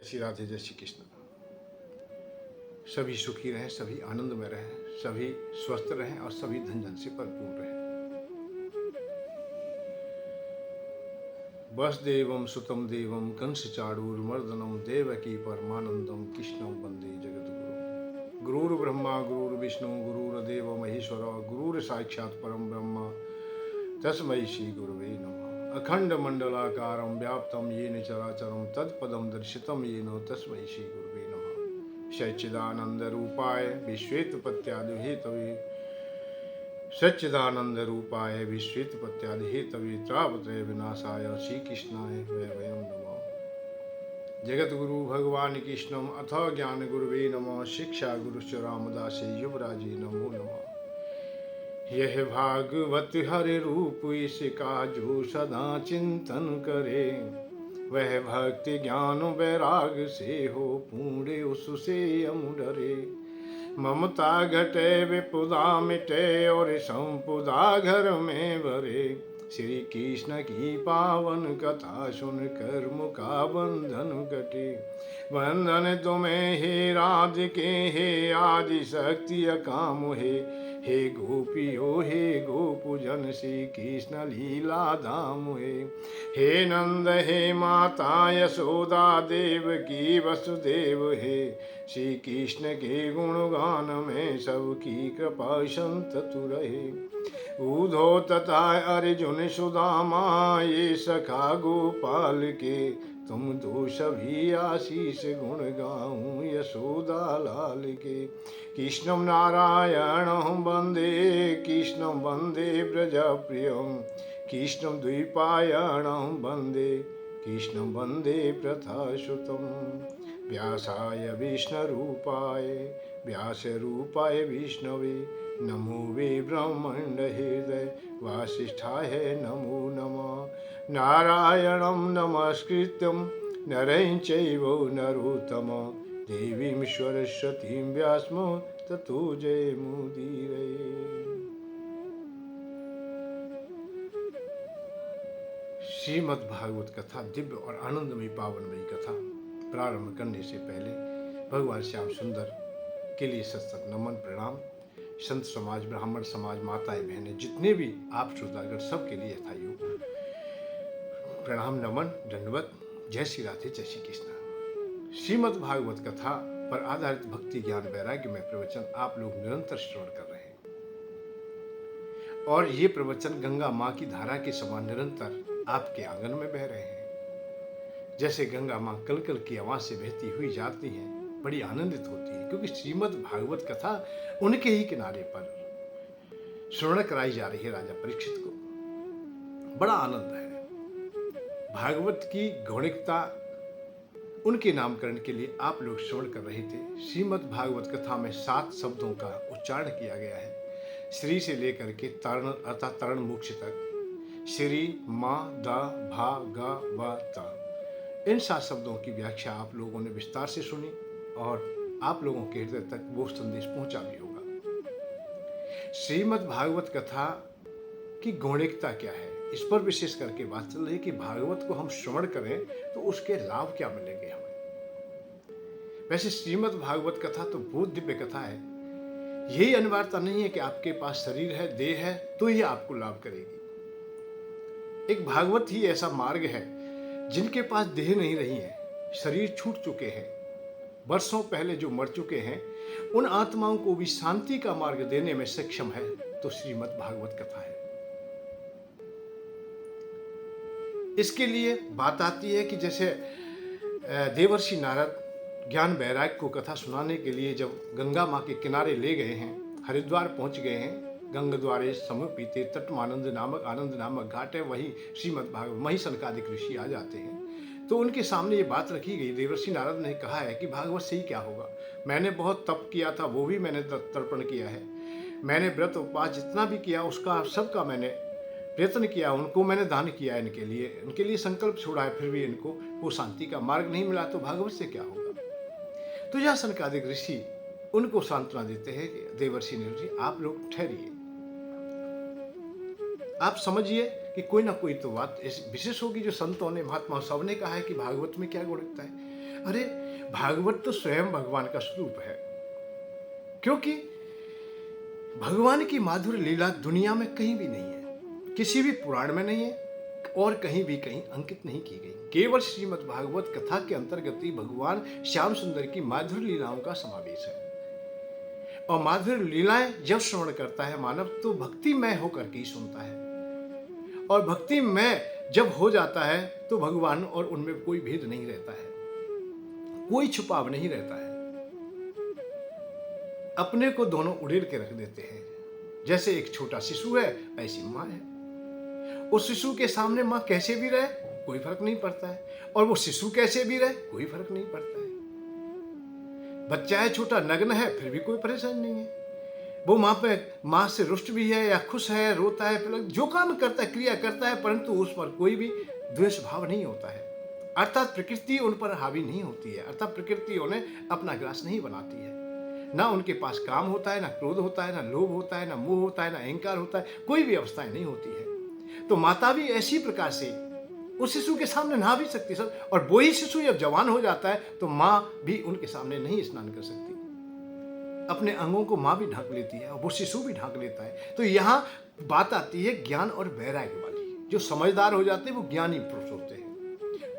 श्री राधे, जय श्री कृष्ण। सभी सुखी रहें, सभी आनंद में रहें, सभी स्वस्थ रहें और सभी धन जन से भरपूर रहें। वसुदेवं सुतं देवं कंसचाणूरमर्दनं देवकी परमानंदं कृष्णं वंदे जगद्गुरुं। गुरुर्ब्रह्मा गुरुर्विष्णु गुरुर्देवो महेश्वर गुरुर्साक्षात् परं ब्रह्म तस्मै श्री गुरुवे नमः। अखंडमंडलाकारं व्याप्तं येन चराचरं तत्पदं दर्शितं येन तस्मै श्री गुरुवे नमः। सच्चिदानन्दरूपाय विश्वेत्पत्त्यादिहेतवे सच्चिदानन्दरूपाय विश्वेत्पत्त्यादिहेतवे तापत्रय विनाशाय श्रीकृष्णाय वयं नमः। जगद्गुरु भगवान कृष्णम् अथ ज्ञान गुरुवे नमः। शिक्षा गुरुश्च रामदासे युवराजे नमो नमः। यह भागवत हरि रूप इसका जो सदा चिंतन करे, वह भक्ति ज्ञान वैराग से हो पूरे उससे यम डरे। ममता घटे विपुदा मिटे और संपुदा घर में भरे। श्री कृष्ण की पावन कथा सुनकर मुका बंधन कटे। बंधन तुम्हें हे राधिके हे आदि शक्ति अकाम हे गोपियो हे गोपुजन श्री कृष्ण लीला धाम हे नंद हे माता यशोदा देव की वसुदेव हे। श्री कृष्ण के गुणगान में सबकी कृपा संततु रहे। उद्धव तथा अर्जुन सुदामा ये सखा गोपाल के, तुम दो सभी आशीष गुण गाऊं यशोदा लाल के। कृष्णं नारायणं वन्दे कृष्णं वन्दे व्रजप्रियं। कृष्णं द्वैपायनं वन्दे कृष्णं वन्दे प्रथासुतं। व्यासाय विष्णुरूपाय व्यासरूपाय विष्णवे नमो वे ब्रह्मण्ड हृदय वासिष्ठाय नमो नमः। नारायणं नमस्कृत्यं नरं चैव नरोत्तमं देवीं सरस्वतीं व्यासं ततो जयमुदीरये। श्रीमद् भागवत कथा दिव्य और आनंदमयी पावनमयी कथा प्रारंभ करने से पहले भगवान श्याम सुंदर के लिए सत्संग नमन प्रणाम। संत समाज, ब्राह्मण समाज, माताएं बहनें, जितने भी आप श्रोतागण, सबके लिए यथायोग प्रणाम नमन दंडवत। जय श्री राधे, जय श्री कृष्ण। श्रीमद् भागवत कथा पर आधारित भक्ति ज्ञान वैराग्य में प्रवचन आप लोग निरंतर श्रवण कर रहे हैं और ये प्रवचन गंगा माँ की धारा के समान निरंतर आपके आंगन में बह रहे हैं। जैसे गंगा माँ कल कल की आवाज से बहती हुई जाती हैं, बड़ी आनंदित होती है, क्योंकि श्रीमद् भागवत कथा उनके ही किनारे पर श्रवण कराई जा रही है राजा परीक्षित को। बड़ा आनंद है। भागवत की गौणिकता उनके नामकरण के लिए आप लोग श्रवण कर रहे थे। श्रीमद् भागवत कथा में 7 शब्दों का उच्चारण किया गया है, श्री से लेकर के तरण अर्थात तरण मोक्ष तक। श्री मा दा भा गा व ता, इन 7 शब्दों की व्याख्या आप लोगों ने विस्तार से सुनी और आप लोगों के हृदय तक वो संदेश पहुंचा भी होगा। श्रीमद् भागवत कथा की गौणिकता क्या है, इस पर विशेष करके बात चल रही है कि भागवत को हम श्रवण करें तो उसके लाभ क्या मिलेंगे हमें। वैसे श्रीमद् भागवत कथा तो बहुत दिव्य कथा है। यही अनिवार्यता नहीं है कि आपके पास शरीर है, देह है, तो ही आपको लाभ करेगी। एक भागवत ही ऐसा मार्ग है जिनके पास देह नहीं रही है, शरीर छूट चुके हैं, वर्षों पहले जो मर चुके हैं, उन आत्माओं को भी शांति का मार्ग देने में सक्षम है तो श्रीमद् भागवत कथा है। इसके लिए बात आती है कि जैसे देवर्षि नारद ज्ञान वैराग्य को कथा सुनाने के लिए जब गंगा माँ के किनारे ले गए हैं, हरिद्वार पहुंच गए हैं, गंग द्वारे समुपीते तटमानंद नामक आनंद नामक घाट है, वही श्रीमद् भागवत, वही सनकादिक ऋषि आ जाते हैं। तो उनके सामने ये बात रखी गई। देवर्षि नारद ने कहा है कि भागवत से ही क्या होगा, मैंने बहुत तप किया था, वो भी मैंने तर्पण किया है, मैंने व्रत उपवास जितना भी किया उसका सबका मैंने प्रयत्न किया, उनको मैंने दान किया, इनके लिए संकल्प छोड़ा है, फिर भी इनको वो शांति का मार्ग नहीं मिला, तो भागवत से क्या होगा। तो यह सनकादिक ऋषि उनको सांत्वना देते हैं कि देवर्षि जी आप लोग ठहरिए, आप समझिए कि कोई ना कोई तो बात ऐसी विशेष होगी जो संतों ने, महात्मा सबने कहा है कि भागवत में क्या गौणिकता है। अरे भागवत तो स्वयं भगवान का स्वरूप है, क्योंकि भगवान की माधुर लीला दुनिया में कहीं भी नहीं है, किसी भी पुराण में नहीं है और कहीं भी कहीं अंकित नहीं की गई। केवल श्रीमद् भागवत कथा के अंतर्गत ही भगवान श्याम सुंदर की माधुर लीलाओं का समावेश है। और माधुर लीलाएं जब श्रवण करता है मानव तो भक्तिमय होकर के ही सुनता है, और भक्तिमय जब हो जाता है तो भगवान और उनमें कोई भेद नहीं रहता है, कोई छुपाव नहीं रहता है। अपने को दोनों उड़ेल के रख देते हैं। जैसे एक छोटा शिशु है ऐसी माँ है, उस शिशु के सामने माँ कैसे भी रहे कोई फर्क नहीं पड़ता है, और वो शिशु कैसे भी रहे कोई फर्क नहीं पड़ता है। बच्चा है छोटा, नग्न है, फिर भी कोई परेशानी नहीं है। वो माँ से रुष्ट भी है या खुश है, रोता है, जो काम करता है क्रिया करता है, परंतु उस पर कोई भी द्वेष भाव नहीं होता है। अर्थात प्रकृति उन पर हावी नहीं होती है, अर्थात प्रकृति उन्हें अपना ग्रास नहीं बनाती है। ना उनके पास काम होता है, ना क्रोध होता है, ना लोभ होता है, ना मोह होता है, ना अहंकार होता है, कोई भी अवस्थाएं नहीं होती है। तो माता भी ऐसी प्रकार से उस शिशु के सामने नहा भी सकती सर, और वही शिशु जब जवान हो जाता है तो माँ भी उनके सामने नहीं स्नान कर सकती। अपने अंगों को माँ भी ढांक लेती है और वो शिशु भी ढांक लेता है। तो यहाँ बात आती है ज्ञान और वैराग्य वाली। जो समझदार हो जाते हैं वो ज्ञानी पुरुष होते हैं।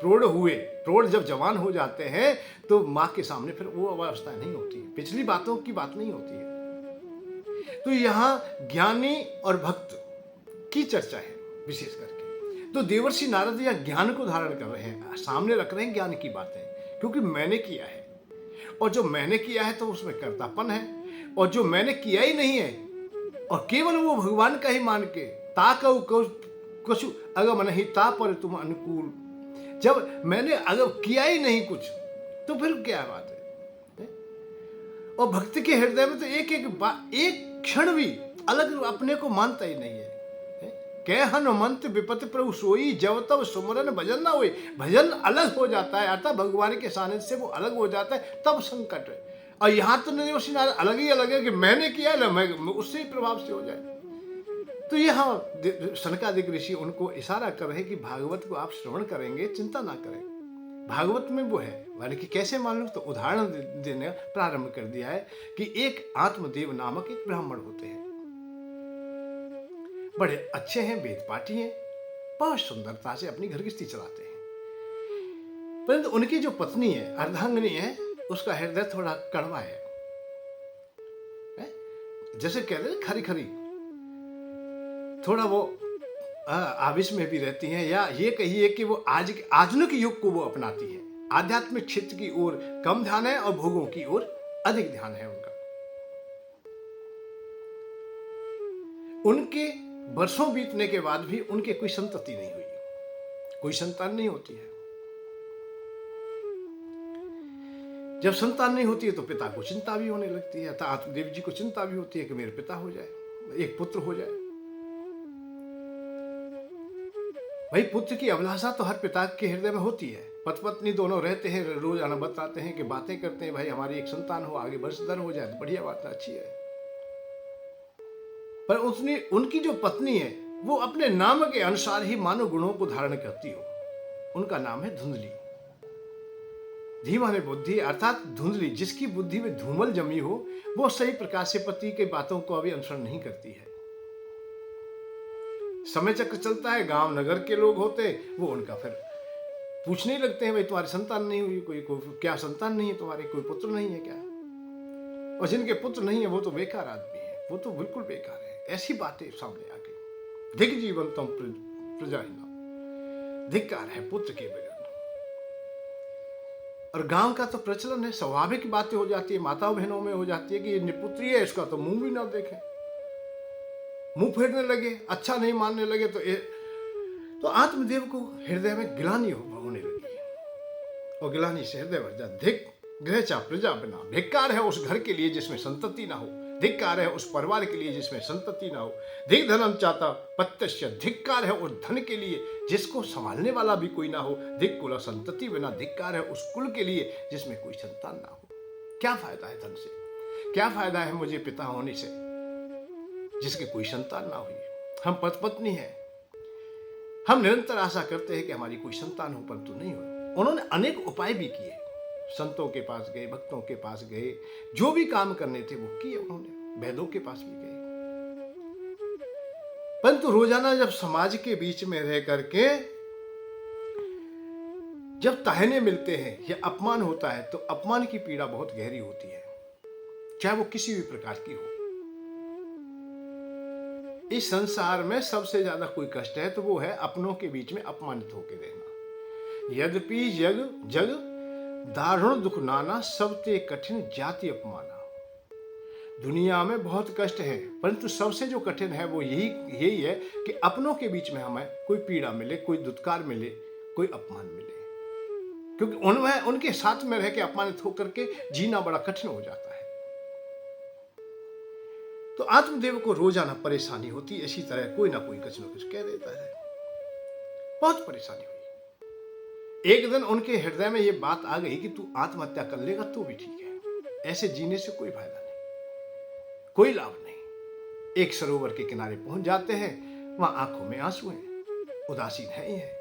प्रौढ़ जब जवान हो जाते हैं तो माँ के सामने फिर वो अवस्था नहीं होती है, पिछली बातों की बात नहीं होती है। तो यहाँ ज्ञानी और भक्त की चर्चा है विशेष करके। तो देवर्षि नारद यह ज्ञान को धारण कर रहे हैं, सामने रख रहे हैं ज्ञान की बातें, क्योंकि मैंने किया है, और जो मैंने किया है तो उसमें कर्तापन है, और जो मैंने किया ही नहीं है और केवल वो भगवान का ही मान के कुछ अगम नहीं ता पर तुम अनुकूल, जब मैंने अगर किया ही नहीं कुछ तो फिर क्या बात है। और भक्ति के हृदय में तो एक क्षण भी अलग अपने को मानता ही नहीं है। कह हनुमंत विपत प्रभु सोई, जब तब सुमरन भजन ना हुए। भजन अलग हो जाता है, अर्थात भगवान के सानिध्य से वो अलग हो जाता है, तब संकट है। और यहाँ तो देवर्षि नारद अलग ही अलग है कि मैंने किया ना, मैं उससे ही प्रभाव से हो जाए। तो यहाँ सनकादिक ऋषि उनको इशारा कर रहे कि भागवत को आप श्रवण करेंगे, चिंता ना करें, भागवत में वो है। यानी कि कैसे मालूम, तो उदाहरण देने प्रारंभ कर दिया है कि एक आत्मदेव नामक एक ब्राह्मण होते हैं, बड़े अच्छे हैं, वेद पाठी हैं, बहुत सुंदरता से अपनी घर गृहस्थी चलाते हैं। परंतु उनकी जो पत्नी है, अर्धांगिनी है, उसका हृदय थोड़ा कड़वा है, जैसे कहते हैं खरी खरी, थोड़ा वो आवेश में भी रहती हैं, या ये कहिए कि वो आधुनिक युग को वो अपनाती है। आध्यात्मिक क्षेत्र की ओर कम ध्यान है और भोगों की ओर अधिक ध्यान है उनका। उनके वर्षों बीतने के बाद भी उनके कोई संतति नहीं हुई, कोई संतान नहीं होती है। जब संतान नहीं होती है तो पिता को चिंता भी होने लगती है, आत्मदेव जी को चिंता भी होती है कि मेरे पिता हो जाए, एक पुत्र हो जाए। भाई पुत्र की अभिलाषा तो हर पिता के हृदय में होती है। पति पत्नी दोनों रहते हैं, रोज आना बताते हैं कि बातें करते हैं, भाई हमारी एक संतान हो, आगे वंशधर हो जाए तो बढ़िया बात है, अच्छी है। पर उनकी जो पत्नी है वो अपने नाम के अनुसार ही मानव गुणों को धारण करती हो। उनका नाम है धुंधली। धीमा ने बुद्धि, अर्थात धुंधली, जिसकी बुद्धि में धूमल जमी हो, वो सही प्रकार से पति के बातों को अभी अनुसरण नहीं करती है। समय चक्र चलता है, गांव नगर के लोग होते वो उनका फिर पूछने लगते हैं, भाई तुम्हारी संतान नहीं हुई, कोई क्या संतान नहीं है तुम्हारे, कोई पुत्र नहीं है क्या? और जिनके पुत्र नहीं है वो तो बेकार आदमी है, वो तो बिल्कुल बेकार है। ऐसी बातें सामने आ गई। दिग जीवंतम प्रजाहीना, धिक्कार है पुत्र के बगैर। और गांव का तो प्रचलन है, स्वाभाविक बातें हो जाती है, माताओं बहनों में हो जाती है कि ये निपुत्री है, इसका तो मुंह भी ना देखें, मुंह फेरने लगे, अच्छा नहीं मानने लगे। तो आत्मदेव को हृदय में गिलानी होने लगी, और गिलानी से हृदय भर जाए। धिक गृह चा प्रजा बिना, धिक्कार है उस घर के लिए जिसमें संतति ना हो, धिक्कार है उस परिवार के लिए जिसमें संतति ना हो। धिक धनम चाहता पत्यस्य, धिक्कार है उस धन के लिए जिसको संभालने वाला भी कोई ना हो। धिक कुल संतति बिना, धिक्कार है उस कुल के लिए जिसमें कोई संतान ना हो। क्या फायदा है धन से, क्या फायदा है मुझे पिता होने से जिसके कोई संतान ना हुई। हम पति पत्नी हैं, हम निरंतर आशा करते हैं कि हमारी कोई संतान हो, परंतु नहीं हो। उन्होंने अनेक उपाय भी किए, संतों के पास गए, भक्तों के पास गए, जो भी काम करने थे वो किए उन्होंने, वैद्यों के पास भी गए। परंतु रोजाना जब समाज के बीच में रह करके जब ताहने मिलते हैं या अपमान होता है तो अपमान की पीड़ा बहुत गहरी होती है, चाहे वो किसी भी प्रकार की हो। इस संसार में सबसे ज्यादा कोई कष्ट है तो वो है अपनों के बीच में अपमानित होकर रहना। यद्यपि जग जग दारुण दुख नाना, सबते कठिन जाति अपमाना। दुनिया में बहुत कष्ट है, परंतु सबसे जो कठिन है वो यही है कि अपनों के बीच में हमें कोई पीड़ा मिले, कोई दुत्कार मिले, कोई अपमान मिले, क्योंकि उनके साथ में रह के अपमानित होकर के जीना बड़ा कठिन हो जाता है। तो आत्मदेव को रोजाना परेशानी होती, इसी तरह कोई ना कोई कुछ न कुछ कह देता है। बहुत परेशानी हुई। एक दिन उनके हृदय में यह बात आ गई कि तू आत्महत्या कर लेगा तो भी ठीक है, ऐसे जीने से कोई फायदा नहीं, कोई लाभ नहीं। एक सरोवर के किनारे पहुंच जाते हैं, वहां आंखों में आंसू हैं, उदासीन है ही है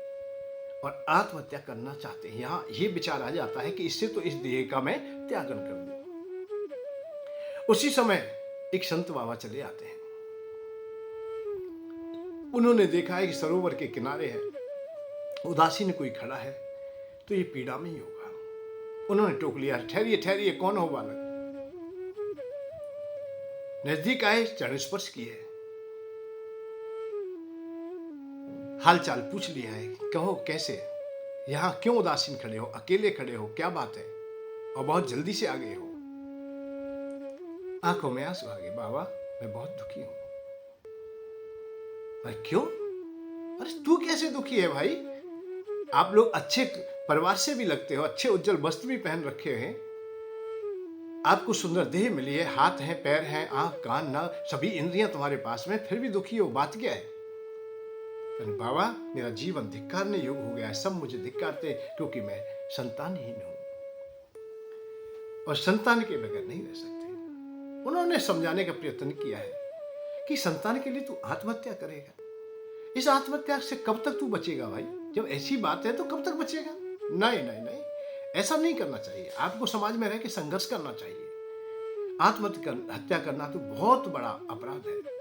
और आत्महत्या करना चाहते हैं। यहां यह विचार आ जाता है कि इससे तो इस देह का मैं त्यागन कर दूं। उसी समय एक संत बाबा चले आते हैं। उन्होंने देखा है कि सरोवर के किनारे है, उदासीन कोई खड़ा है, तो ये पीड़ा में ही होगा। उन्होंने टोक लिया, ठहरिए ठहरिए, कौन हो बालक। नजदीक आए, चरण स्पर्श किए, हालचाल पूछ लिया है, कहो कैसे, यहां क्यों उदासीन खड़े हो, अकेले खड़े हो, क्या बात है, और बहुत जल्दी से आ गए हो। आंखों में आंसू आ गए, बाबा मैं बहुत दुखी हूं। अरे क्यों? अरे तू कैसे दुखी है भाई? आप लोग अच्छे परिवार से भी लगते हो, अच्छे उज्जवल वस्त्र भी पहन रखे हैं, आपको सुंदर देह मिली है, हाथ हैं, पैर हैं, आंख, कान, नाक, सभी इंद्रियां तुम्हारे पास में, फिर भी दुखी हो, बात क्या है? तो बाबा मेरा जीवन धिक्कारने योग्य हो गया है, सब मुझे धिक्कारते क्योंकि मैं संतानहीन हूं और संतान के बगैर नहीं रह सकते। उन्होंने समझाने का प्रयत्न किया है कि संतान के लिए तू आत्महत्या करेगा, इस आत्महत्या से कब तक तू बचेगा भाई? जब ऐसी बात है तो कब तक बचेगा? नहीं नहीं नहीं, ऐसा नहीं करना चाहिए। आपको समाज में रह के संघर्ष करना चाहिए। आत्महत्या करना तो बहुत बड़ा अपराध है।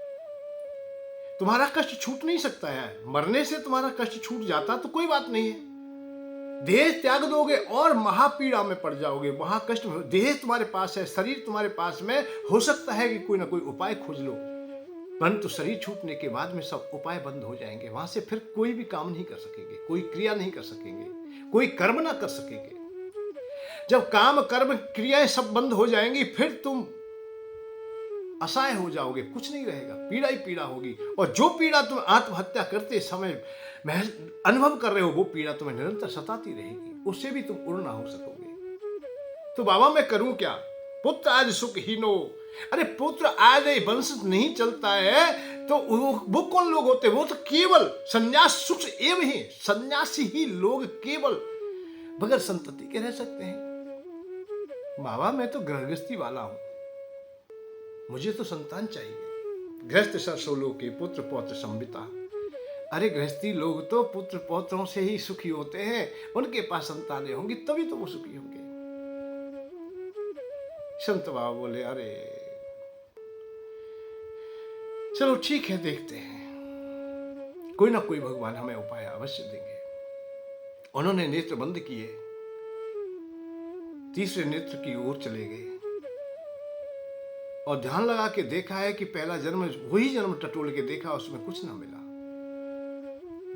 तुम्हारा कष्ट छूट नहीं सकता है, मरने से तुम्हारा कष्ट छूट जाता तो कोई बात नहीं है। देह त्याग दोगे और महापीड़ा में पड़ जाओगे, महाकष्ट में। देह तुम्हारे पास है, शरीर तुम्हारे पास में, हो सकता है कि कोई ना कोई उपाय खोज लो, परंतु शरीर छूटने के बाद में सब उपाय बंद हो जाएंगे। वहां से फिर कोई भी काम नहीं कर सकेंगे, कोई क्रिया नहीं कर सकेंगे, कोई कर्म ना कर सकेंगे। जब काम कर्म क्रियाएं सब बंद हो जाएंगी, फिर तुम असहाय हो जाओगे, कुछ नहीं रहेगा, पीड़ा ही पीड़ा होगी। और जो पीड़ा तुम आत्महत्या करते समय अनुभव कर रहे हो, वो पीड़ा तुम्हें निरंतर सताती रहेगी, उससे भी तुम उड़ ना हो सकोगे। तो बाबा मैं करूं क्या? पुत्र आज सुखहीनो। अरे पुत्र आज वंश नहीं चलता है तो वो कौन लोग होते? वो तो केवल संन्यास सुख एवं ही, सन्यासी ही लोग केवल बगैर संतति के रह सकते हैं। बाबा मैं तो गृहस्थी वाला हूं, मुझे तो संतान चाहिए। गृहस्थ सरसोलो के पुत्र पौत्र संबिता। अरे गृहस्थी लोग तो पुत्र पौत्रों से ही सुखी होते हैं, उनके पास संतानें होंगी तभी तो वो सुखी होंगे। संत बाबा बोले अरे चलो ठीक है, देखते हैं, कोई ना कोई भगवान हमें उपाय अवश्य देंगे। उन्होंने नेत्र बंद किए, तीसरे नेत्र की ओर चले गए और ध्यान लगा के देखा है कि पहला जन्म वही जन्म टटोल के देखा, उसमें कुछ ना मिला।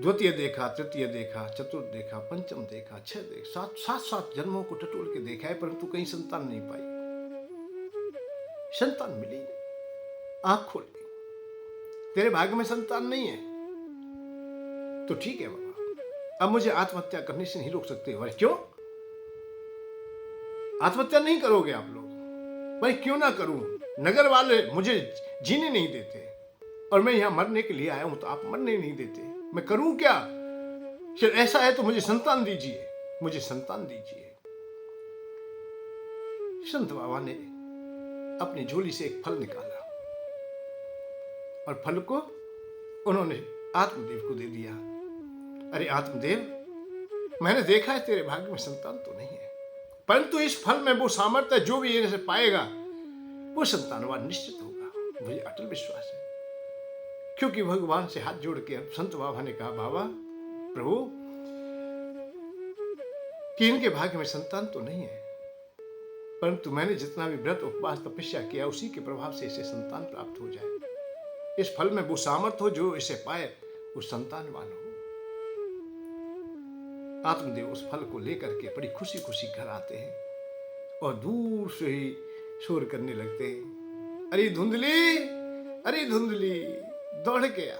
द्वितीय देखा, तृतीय देखा, चतुर्थ देखा, पंचम देखा, छह देखा, सात जन्मों को टटोल के देखा है, परंतु कहीं संतान नहीं पाई। संतान मिली नहीं। आंख खोल ली, तेरे भाग्य में संतान नहीं है तो ठीक है बाबा, अब मुझे आत्महत्या करने से नहीं रोक सकते। अरे क्यों आत्महत्या नहीं करोगे आप लोग? भाई क्यों ना करूं, नगर वाले मुझे जीने नहीं देते और मैं यहां मरने के लिए आया हूं, तो आप मरने नहीं देते, मैं करूं क्या? फिर ऐसा है तो मुझे संतान दीजिए, मुझे संतान दीजिए। संत बाबा ने अपनी झोली से एक फल निकाला और फल को उन्होंने आत्मदेव को दे दिया। अरे आत्मदेव, मैंने देखा है तेरे भाग्य में संतान तो नहीं है, परंतु इस फल में वो सामर्थ्य जो भी इनसे पाएगा वो संतानवान निश्चित होगा, मुझे अटल विश्वास है। क्योंकि भगवान से हाथ जोड़ के संत बाबा ने कहा, बाबा प्रभु कि इनके भाग्य में संतान तो नहीं है, परंतु मैंने जितना भी व्रत उपवास तपस्या किया उसी के प्रभाव से इसे संतान प्राप्त हो जाए। इस फल में वो सामर्थ्य हो जो इसे पाए वो संतानवान हो। आत्मदेव उस फल को लेकर के बड़ी खुशी खुशी घर आते हैं और दूर से ही शोर करने लगते हैं, अरे धुंधली, अरे धुंधली, दौड़ के आ,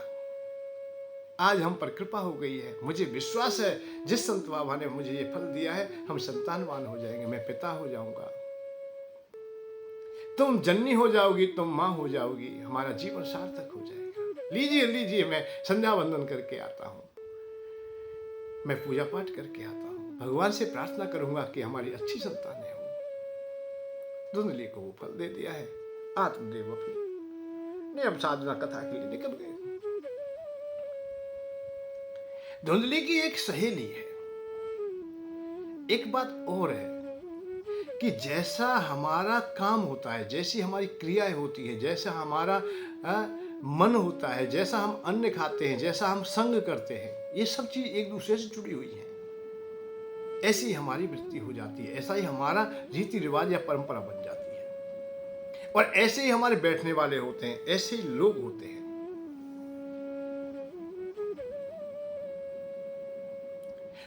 आज हम पर कृपा हो गई है। मुझे विश्वास है जिस संत बाबा ने मुझे ये फल दिया है हम संतानवान हो जाएंगे, मैं पिता हो जाऊंगा, तुम जननी हो जाओगी, तुम मां हो जाओगी, हमारा जीवन सार्थक हो जाएगा। लीजिए लीजिए, मैं संध्या वंदन करके आता हूं, मैं पूजा पाठ करके आता हूं, भगवान से प्रार्थना करूंगा कि हमारी अच्छी संतानें हो। धुंधली को वो फल दे दिया है। आत्मदेव अपनी नियम साधना कथा के लिए निकल गए। धुंधली की एक सहेली है। एक बात और है कि जैसा हमारा काम होता है, जैसी हमारी क्रियाएं होती है, जैसा हमारा मन होता है, जैसा हम अन्न खाते हैं, जैसा हम संग करते हैं, ये सब चीज एक दूसरे से जुड़ी हुई है। ऐसी हमारी वृत्ति हो जाती है, ऐसा ही हमारा रीति रिवाज या परंपरा बन जाती है, और ऐसे ही हमारे बैठने वाले होते हैं, ऐसे ही लोग होते हैं।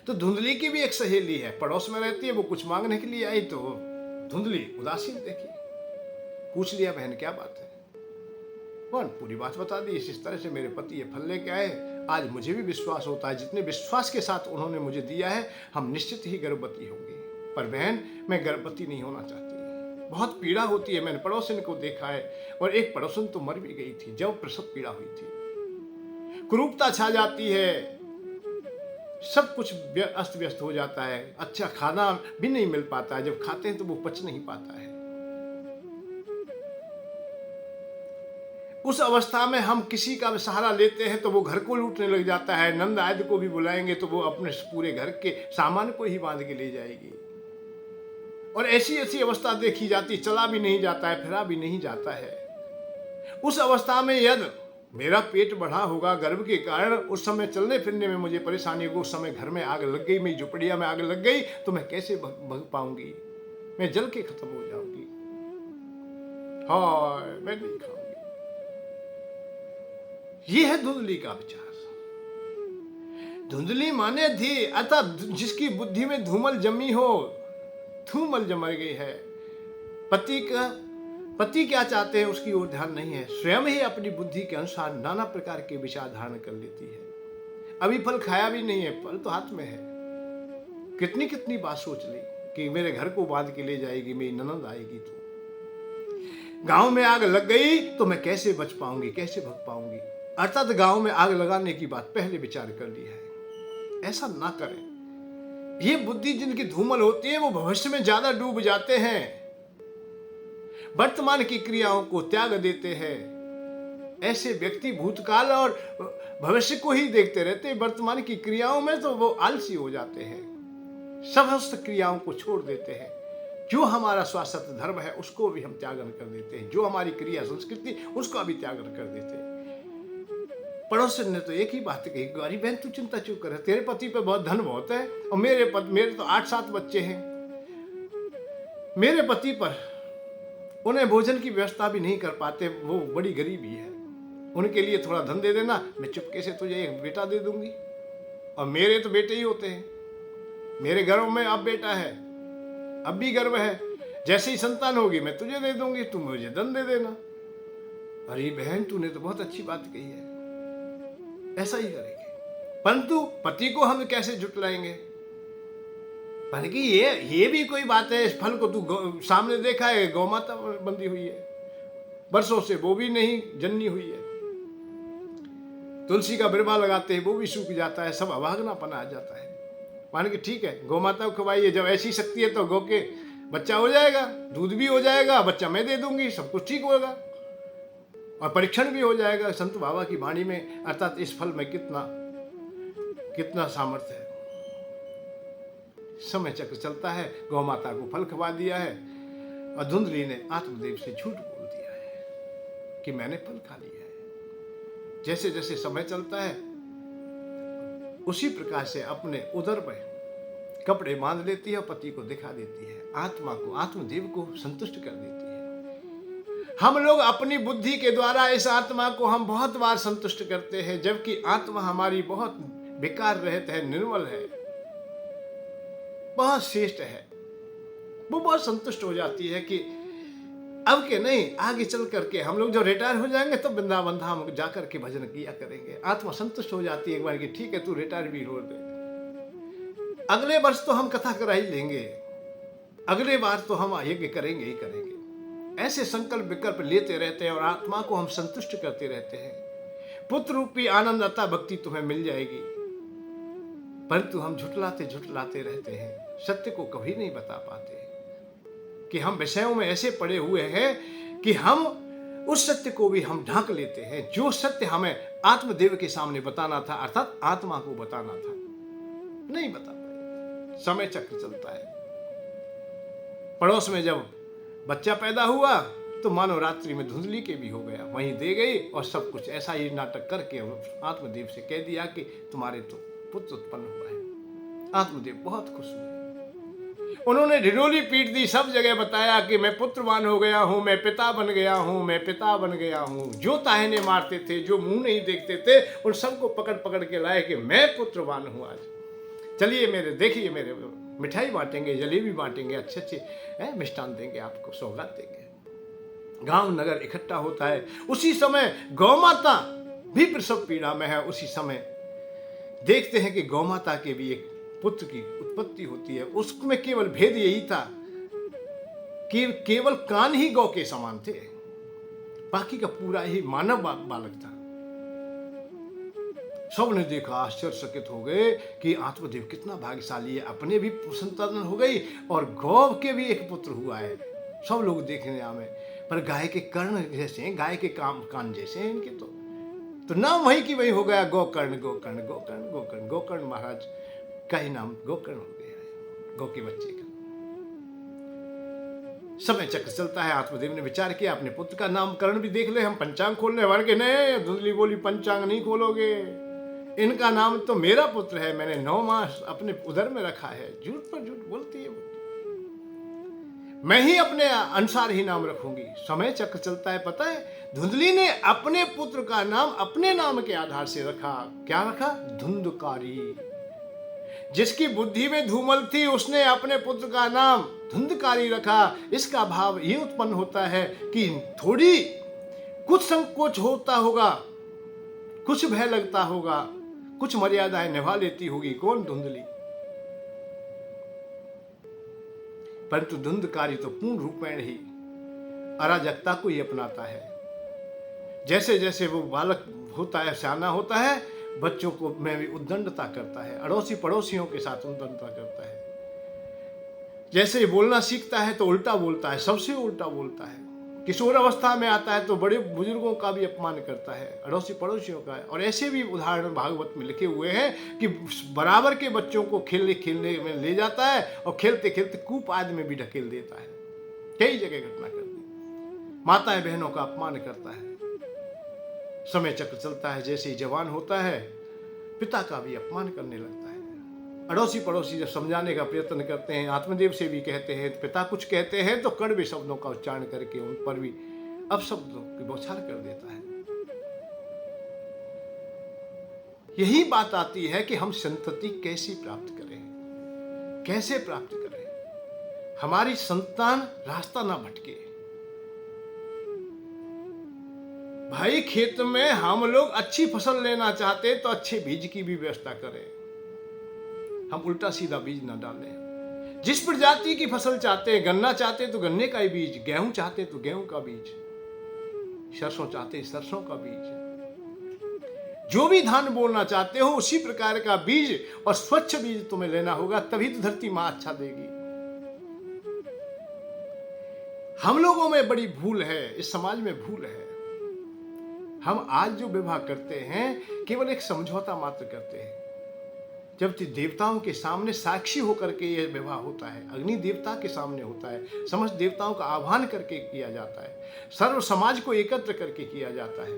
तो धुंधली की भी एक सहेली है, पड़ोस में रहती है, वो कुछ मांगने के लिए आई तो धुंधली उदासीन देखी, पूछ लिया बहन क्या बात है। कौन पूरी बात बता दी, इस तरह से मेरे पति ये फल लेके आए, आज मुझे भी विश्वास होता है, जितने विश्वास के साथ उन्होंने मुझे दिया है हम निश्चित ही गर्भवती होंगी, पर बहन मैं गर्भवती नहीं होना चाहती, बहुत पीड़ा होती है, मैंने पड़ोसन को देखा है और एक पड़ोसन तो मर भी गई थी जब प्रसव पीड़ा हुई थी, कुरूपता छा जाती है, सब कुछ अस्त व्यस्त हो जाता है, अच्छा खाना भी नहीं मिल पाता है, जब खाते हैं तो वो पच नहीं पाता है। उस अवस्था में हम किसी का सहारा लेते हैं तो वो घर को लूटने लग जाता है, नंद आदि को भी बुलाएंगे तो वो अपने पूरे घर के सामान को ही बांध के ले जाएगी, और ऐसी ऐसी अवस्था देखी जाती, चला भी नहीं जाता है, फिरा भी नहीं जाता है। उस अवस्था में यदि मेरा पेट बढ़ा होगा गर्भ के कारण, उस समय चलने फिरने में मुझे परेशानी होगी, उस समय घर में आग लग गई, मेरी झुपड़िया में आग लग गई तो मैं कैसे भग पाऊंगी, मैं जल के खत्म हो जाऊंगी, हाय मैं नहीं खाऊंगी। ये है धुंधली का विचार। धुंधली माने थी अतः जिसकी बुद्धि में धूमल जमी हो, धूमल जम गई है, पति क्या चाहते हैं उसकी ओर ध्यान नहीं है, स्वयं ही अपनी बुद्धि के अनुसार नाना प्रकार के विचार धारण कर लेती है। अभी फल खाया भी नहीं है, फल तो हाथ में है, कितनी कितनी बात सोच ली कि मेरे घर को बांध के ले जाएगी, मेरी ननद आएगी तो गांव में आग लग गई तो मैं कैसे बच पाऊंगी, कैसे भग पाऊंगी, अर्थात गांव में आग लगाने की बात पहले विचार कर लिया है। ऐसा ना करें। ये बुद्धि जिनकी धूमल होती है वो भविष्य में ज्यादा डूब जाते हैं, वर्तमान की क्रियाओं को त्याग देते हैं। ऐसे व्यक्ति भूतकाल और भविष्य को ही देखते रहते हैं, वर्तमान की क्रियाओं में तो वो आलसी हो जाते हैं, समस्त क्रियाओं को छोड़ देते हैं। जो हमारा शाश्वत धर्म है उसको भी हम त्यागन कर देते हैं, जो हमारी क्रिया संस्कृति उसका भी त्यागन कर देते हैं। पड़ोसन ने तो एक ही बात कही, गौरी बहन तू चिंता क्यों कर, तेरे पति पे बहुत धन बहुत है और मेरे तो 8-7 बच्चे हैं, मेरे पति पर उन्हें भोजन की व्यवस्था भी नहीं कर पाते, वो बड़ी गरीबी है, उनके लिए थोड़ा धन दे देना, मैं चुपके से तुझे एक बेटा दे दूंगी, और मेरे तो बेटे ही होते हैं, मेरे गर्भ में अब बेटा है, अब भी गर्भ है, जैसे ही संतान होगी मैं तुझे दे दूंगी, तुम मुझे धन दे देना। अरे बहन तूने तो बहुत अच्छी बात कही है, ऐसा ही करेंगे, परंतु पति को हम कैसे जुटलाएंगे, पर कि ये भी कोई बात है, इस फल को तू सामने देखा है, गौ माता बंधी हुई है, वर्षों से वो भी नहीं जन्नी हुई है, तुलसी का बिरबा लगाते हैं वो भी सूख जाता है, सब अभागनापन आ जाता है। मान के ठीक है गौ माता को खवाइए, जब ऐसी शक्ति है तो गौ के बच्चा हो जाएगा, दूध भी हो जाएगा, बच्चा मैं दे दूंगी, सब कुछ ठीक होगा और परीक्षण भी हो जाएगा। संत बाबा की वाणी में अर्थात इस फल में कितना कितना सामर्थ्य है। समय चक्र चलता है, गौ माता को फल खवा दिया है और धुंधली ने आत्मदेव से झूठ बोल दिया है कि मैंने फल खा लिया है। जैसे जैसे समय चलता है उसी प्रकार से अपने उदर में कपड़े बांध लेती है और पति को दिखा देती है, आत्मा को, आत्मदेव को संतुष्ट कर देती है। हम लोग अपनी बुद्धि के द्वारा इस आत्मा को हम बहुत बार संतुष्ट करते हैं, जबकि आत्मा हमारी बहुत बेकार रहते है, निर्मल है, बहुत श्रेष्ठ है। वो बहुत संतुष्ट हो जाती है कि अब के नहीं, आगे चल करके हम लोग जब रिटायर हो जाएंगे तो वृंदावन धाम जाकर के भजन किया करेंगे। आत्मा संतुष्ट हो जाती है एक बार कि ठीक है, तू रिटायर भी हो दे, अगले वर्ष तो हम कथा करा ही लेंगे, अगले बार तो हम यज्ञ करेंगे ही करेंगे। ऐसे संकल्प विकल्प लेते रहते हैं और आत्मा को हम संतुष्ट करते रहते हैं। पुत्र रूपी आनंद अता भक्ति तुम्हें मिल जाएगी, परंतु हम झुठलाते झुठलाते रहते हैं, सत्य को कभी नहीं बता पाते कि हम विषयों में ऐसे पड़े हुए हैं कि हम उस सत्य को भी हम ढांक लेते हैं। जो सत्य हमें आत्मदेव के सामने बताना था, अर्थात आत्मा को बताना था, नहीं बता पाए। समय चक्र चलता है। पड़ोस में जब बच्चा पैदा हुआ तो मानो रात्रि में धुंधली के भी हो गया, वहीं दे गई और सब कुछ ऐसा ही नाटक करके आत्मदेव से कह दिया कि तुम्हारे तो पुत्र उत्पन्न हुआ है। आत्मदेव बहुत खुश हुए। उन्होंने ढिढोली पीट दी, सब जगह बताया कि मैं पुत्रवान हो गया हूं, मैं पिता बन गया हूं, मैं पिता बन गया हूं। जो ताहने मारते थे, जो मुंह नहीं देखते थे, उन सबको पकड़ पकड़ के लाए कि मैं पुत्रवान हूं आज। चलिए मेरे, देखिए मेरे, मिठाई बांटेंगे, जलेबी बांटेंगे, अच्छे अच्छे मिष्ठान देंगे, आपको सौगात देंगे। गांव नगर इकट्ठा होता है। उसी समय गौ माता भी प्रसव पीड़ा में है। उसी समय देखते हैं कि गौ माता के भी एक पुत्र की उत्पत्ति होती है। उसमें केवल भेद यही था कि केवल कान ही गौ के समान थे, बाकी का पूरा ही मानव बालक था। सबने देखा, आश्चर्यचकित हो गए कि आत्मदेव कितना भाग्यशाली है, अपने भी संतान हो गई और गौ के भी एक पुत्र हुआ है। सब लोग देखने आए, पर गाय के कर्ण जैसे हैं, गाय के कान जैसे हैं इनके, तो नाम वही की वही हो गया, गोकर्ण गोकर्ण गोकर्ण गोकर्ण। गोकर्ण महाराज का ही नाम गोकर्ण हो गया है, गौ के बच्चे का। समय चक्र चलता है। आत्मदेव ने विचार किया अपने पुत्र का नामकरण भी देख ले, हम पंचांग खोलने वाले के नहीं। धुंधली बोली, पंचांग नहीं खोलोगे, इनका नाम तो मेरा पुत्र है, मैंने 9 मास अपने उदर में रखा है। झूठ पर झूठ बोलती है, मैं ही अपने अनुसार ही नाम रखूंगी। समय चक्र चलता है। पता है, धुंधली ने अपने पुत्र का नाम अपने नाम के आधार से रखा। क्या रखा? धुंधकारी। जिसकी बुद्धि में धूमल थी उसने अपने पुत्र का नाम धुंधकारी रखा। इसका भाव ये उत्पन्न होता है कि थोड़ी कुछ संकोच होता होगा, कुछ भय लगता होगा, कुछ मर्यादाएं निभा लेती होगी। कौन? धुंधली। परंतु धुंधकारी तो पूर्ण रूपेण ही अराजकता को ही अपनाता है। जैसे जैसे वो बालक होता है, सियाना होता है, बच्चों को में भी उद्दंडता करता है, अड़ोसी पड़ोसियों के साथ उद्दंडता करता है। जैसे बोलना सीखता है तो उल्टा बोलता है, सबसे उल्टा बोलता है। किशोर अवस्था में आता है तो बड़े बुजुर्गों का भी अपमान करता है, अड़ोसी पड़ोसियों का है। और ऐसे भी उदाहरण भागवत में लिखे हुए हैं कि बराबर के बच्चों को खेलने खेलने में ले जाता है और खेलते खेलते कूप आदि में भी ढकेल देता है। कई जगह घटना करती है। माताएं बहनों का अपमान करता है। समय चक्र चलता है। जैसे ही जवान होता है पिता का भी अपमान करने लगता है। अड़ोसी पड़ोसी जब समझाने का प्रयत्न करते हैं, आत्मदेव से भी कहते हैं, पिता कुछ कहते हैं तो कड़वे शब्दों का उच्चारण करके उन पर भी अपशब्दों की बौछार कर देता है। यही बात आती है कि हम संतति कैसी प्राप्त करें, कैसे प्राप्त करें, हमारी संतान रास्ता ना भटके। भाई, खेत में हम लोग अच्छी फसल लेना चाहते तो अच्छे बीज की भी व्यवस्था करें। हम उल्टा सीधा बीज ना डालें। जिस प्रजाति की फसल चाहते हैं, गन्ना चाहते तो गन्ने का ही बीज, गेहूं चाहते तो गेहूं का बीज, सरसों चाहते सरसों का बीज, जो भी धान बोलना चाहते हो उसी प्रकार का बीज और स्वच्छ बीज तुम्हें लेना होगा, तभी तो धरती मां अच्छा देगी। हम लोगों में बड़ी भूल है, इस समाज में भूल है। हम आज जो विवाह करते हैं केवल एक समझौता मात्र करते हैं। जब देवताओं के सामने साक्षी होकर के यह विवाह होता है, अग्नि देवता के सामने होता है, समस्त देवताओं का आह्वान करके किया जाता है, सर्व समाज को एकत्र करके किया जाता है।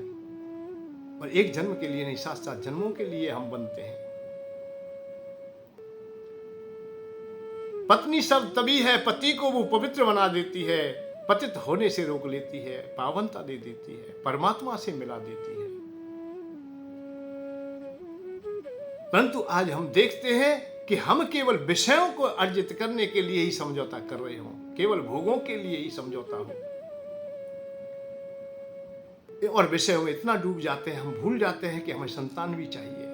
और एक जन्म के लिए नहीं, 7-7 जन्मों के लिए हम बनते हैं। पत्नी सब तभी है, पति को वो पवित्र बना देती है, पतित होने से रोक लेती है, पावनता दे देती है, परमात्मा से मिला देती है। परंतु आज हम देखते हैं कि हम केवल विषयों को अर्जित करने के लिए ही समझौता कर रहे हो, केवल भोगों के लिए ही समझौता हो, और विषयों में इतना डूब जाते हैं, हम भूल जाते हैं कि हमें संतान भी चाहिए।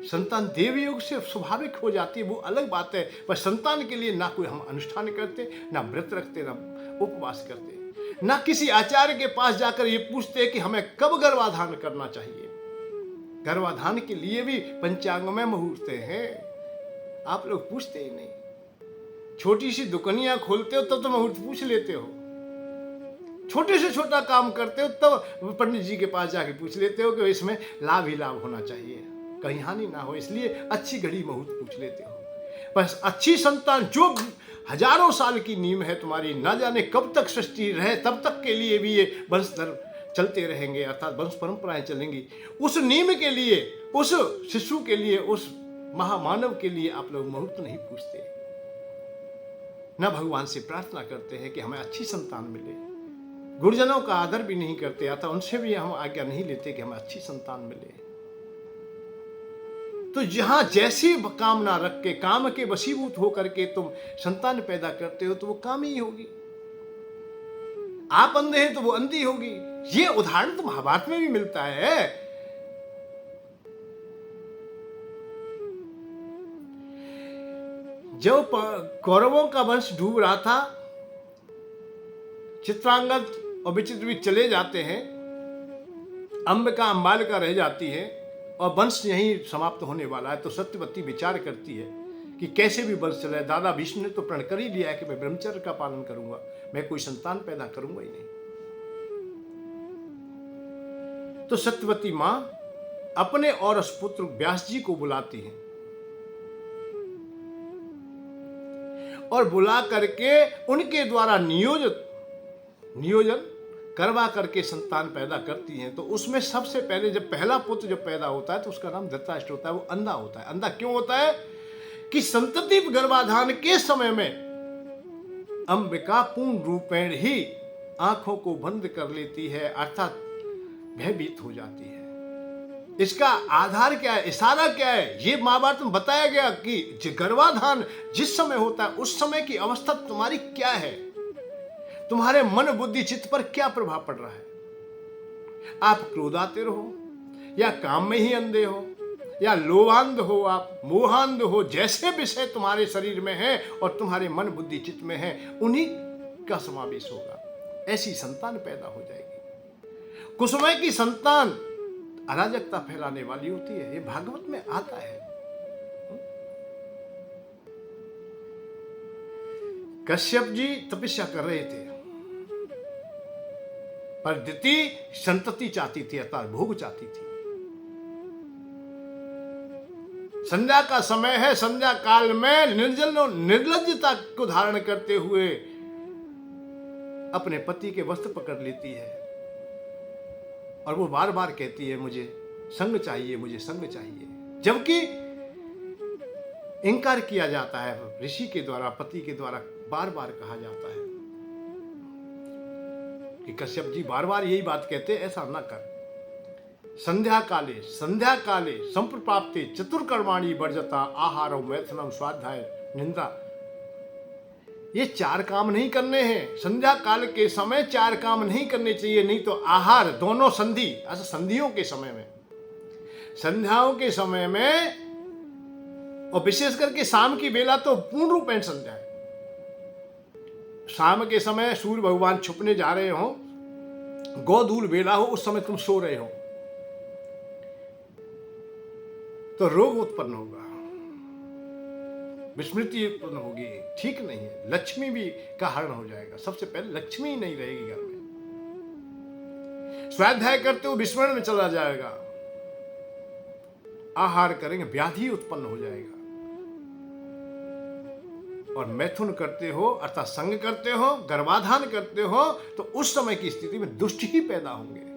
संतान देव योग से स्वाभाविक हो जाती है, वो अलग बात है, पर संतान के लिए ना कोई हम अनुष्ठान करते, ना व्रत रखते, ना उपवास करते, ना किसी आचार्य के पास जाकर ये पूछते कि हमें कब गर्भाधान करना चाहिए। गर्भाधान के लिए भी पंचांग में मुहूर्त हैं, आप लोग पूछते ही नहीं। छोटी सी दुकानियां खोलते हो तब तो मुहूर्त पूछ लेते हो, छोटे से छोटा काम करते हो तब पंडित जी के पास जाके पूछ लेते हो कि इसमें लाभ ही लाभ होना चाहिए, कहीं हानि ना हो, इसलिए अच्छी घड़ी मुहूर्त पूछ लेते हो। बस अच्छी संतान जो हजारों साल की नींव है तुम्हारी, ना जाने कब तक सृष्टि रहे, तब तक के लिए भी ये वंशधर चलते रहेंगे, अर्थात वंश परंपराएं चलेंगी। उस नीम के लिए, उस शिशु के लिए, उस महामानव के लिए आप लोग मुहूर्त नहीं पूछते, न भगवान से प्रार्थना करते हैं कि हमें अच्छी संतान मिले, गुरुजनों का आदर भी नहीं करते, अतः उनसे भी हम आज्ञा नहीं लेते कि हमें अच्छी संतान मिले। तो जहां जैसी कामना रख के, काम के वशीभूत होकर के तुम संतान पैदा करते हो, तो वो काम ही होगी। आप अंधे हैं तो वो अंधी होगी। ये उदाहरण तो महाभारत में भी मिलता है। जब कौरवों का वंश डूब रहा था, चित्रांगद और विचित्रवीर चले जाते हैं, अंबिका अंबालिका रह जाती है और वंश यहीं समाप्त होने वाला है, तो सत्यवती विचार करती है कि कैसे भी वंश चले। दादा भीष्म ने तो प्रण कर ही लिया है कि मैं ब्रह्मचर्य का पालन करूंगा, मैं कोई संतान पैदा करूंगा ही नहीं। तो सत्यवती मां अपने और पुत्र व्यास जी को बुलाती है और बुला करके उनके द्वारा नियोजन करवा करके संतान पैदा करती हैं। तो उसमें सबसे पहले जब पहला पुत्र जब पैदा होता है तो उसका नाम धृतराष्ट्र होता है। वो अंधा होता है। अंधा क्यों होता है? कि संतति गर्भाधान के समय में अंबिका पूर्ण रूपेण ही आंखों को बंद कर लेती है, अर्थात भयभीत हो जाती है। इसका आधार क्या है, इशारा क्या है? ये महाभारत में बताया गया कि गर्भाधान जिस समय होता है उस समय की अवस्था तुम्हारी क्या है, तुम्हारे मन बुद्धि चित्त पर क्या प्रभाव पड़ रहा है। आप क्रोधातिर हो या काम में ही अंधे हो या लोभांध हो, आप मोहांध हो, जैसे विषय तुम्हारे शरीर में है और तुम्हारे मन बुद्धि चित्त में है उन्हीं का समावेश होगा। ऐसी संतान पैदा हो जाएगी। कुसुमय की संतान अराजकता फैलाने वाली होती है, ये भागवत में आता है। कश्यप जी तपस्या कर रहे थे, पर दिति संतति चाहती थी, अर्थात भोग चाहती थी। संध्या का समय है, संध्या काल में निर्लज्जता को धारण करते हुए अपने पति के वस्त्र पकड़ लेती है और वो बार बार कहती है मुझे संग चाहिए, मुझे संग चाहिए। जबकि इनकार किया जाता है ऋषि के द्वारा, पति के द्वारा बार बार कहा जाता है कि कश्यप जी बार बार यही बात कहते, ऐसा ना कर। संध्या काले संप्रप्राप्ते चतुर्कर्माणि वर्जता आहारो मैथुनम स्वाध्याय निंदा। ये 4 काम नहीं करने हैं। संध्या काल के समय 4 काम नहीं करने चाहिए, नहीं तो आहार, दोनों संधि, ऐसा संधियों के समय में, संध्याओं के समय में, और विशेष करके शाम की बेला तो पूर्ण रूपेण संध्या है। शाम के समय सूर्य भगवान छुपने जा रहे हो, गोधूल बेला हो, उस समय तुम सो रहे हो तो रोग उत्पन्न होगा, विस्मृति उत्पन्न होगी, ठीक नहीं है। लक्ष्मी भी का हरण हो जाएगा। सबसे पहले लक्ष्मी ही नहीं रहेगी घर में। स्वाध्याय करते हो विस्मरण में चला जाएगा। आहार करेंगे व्याधि उत्पन्न हो जाएगा। और मैथुन करते हो अर्थात संग करते हो, गर्भाधान करते हो, तो उस समय की स्थिति में दुष्ट ही पैदा होंगे।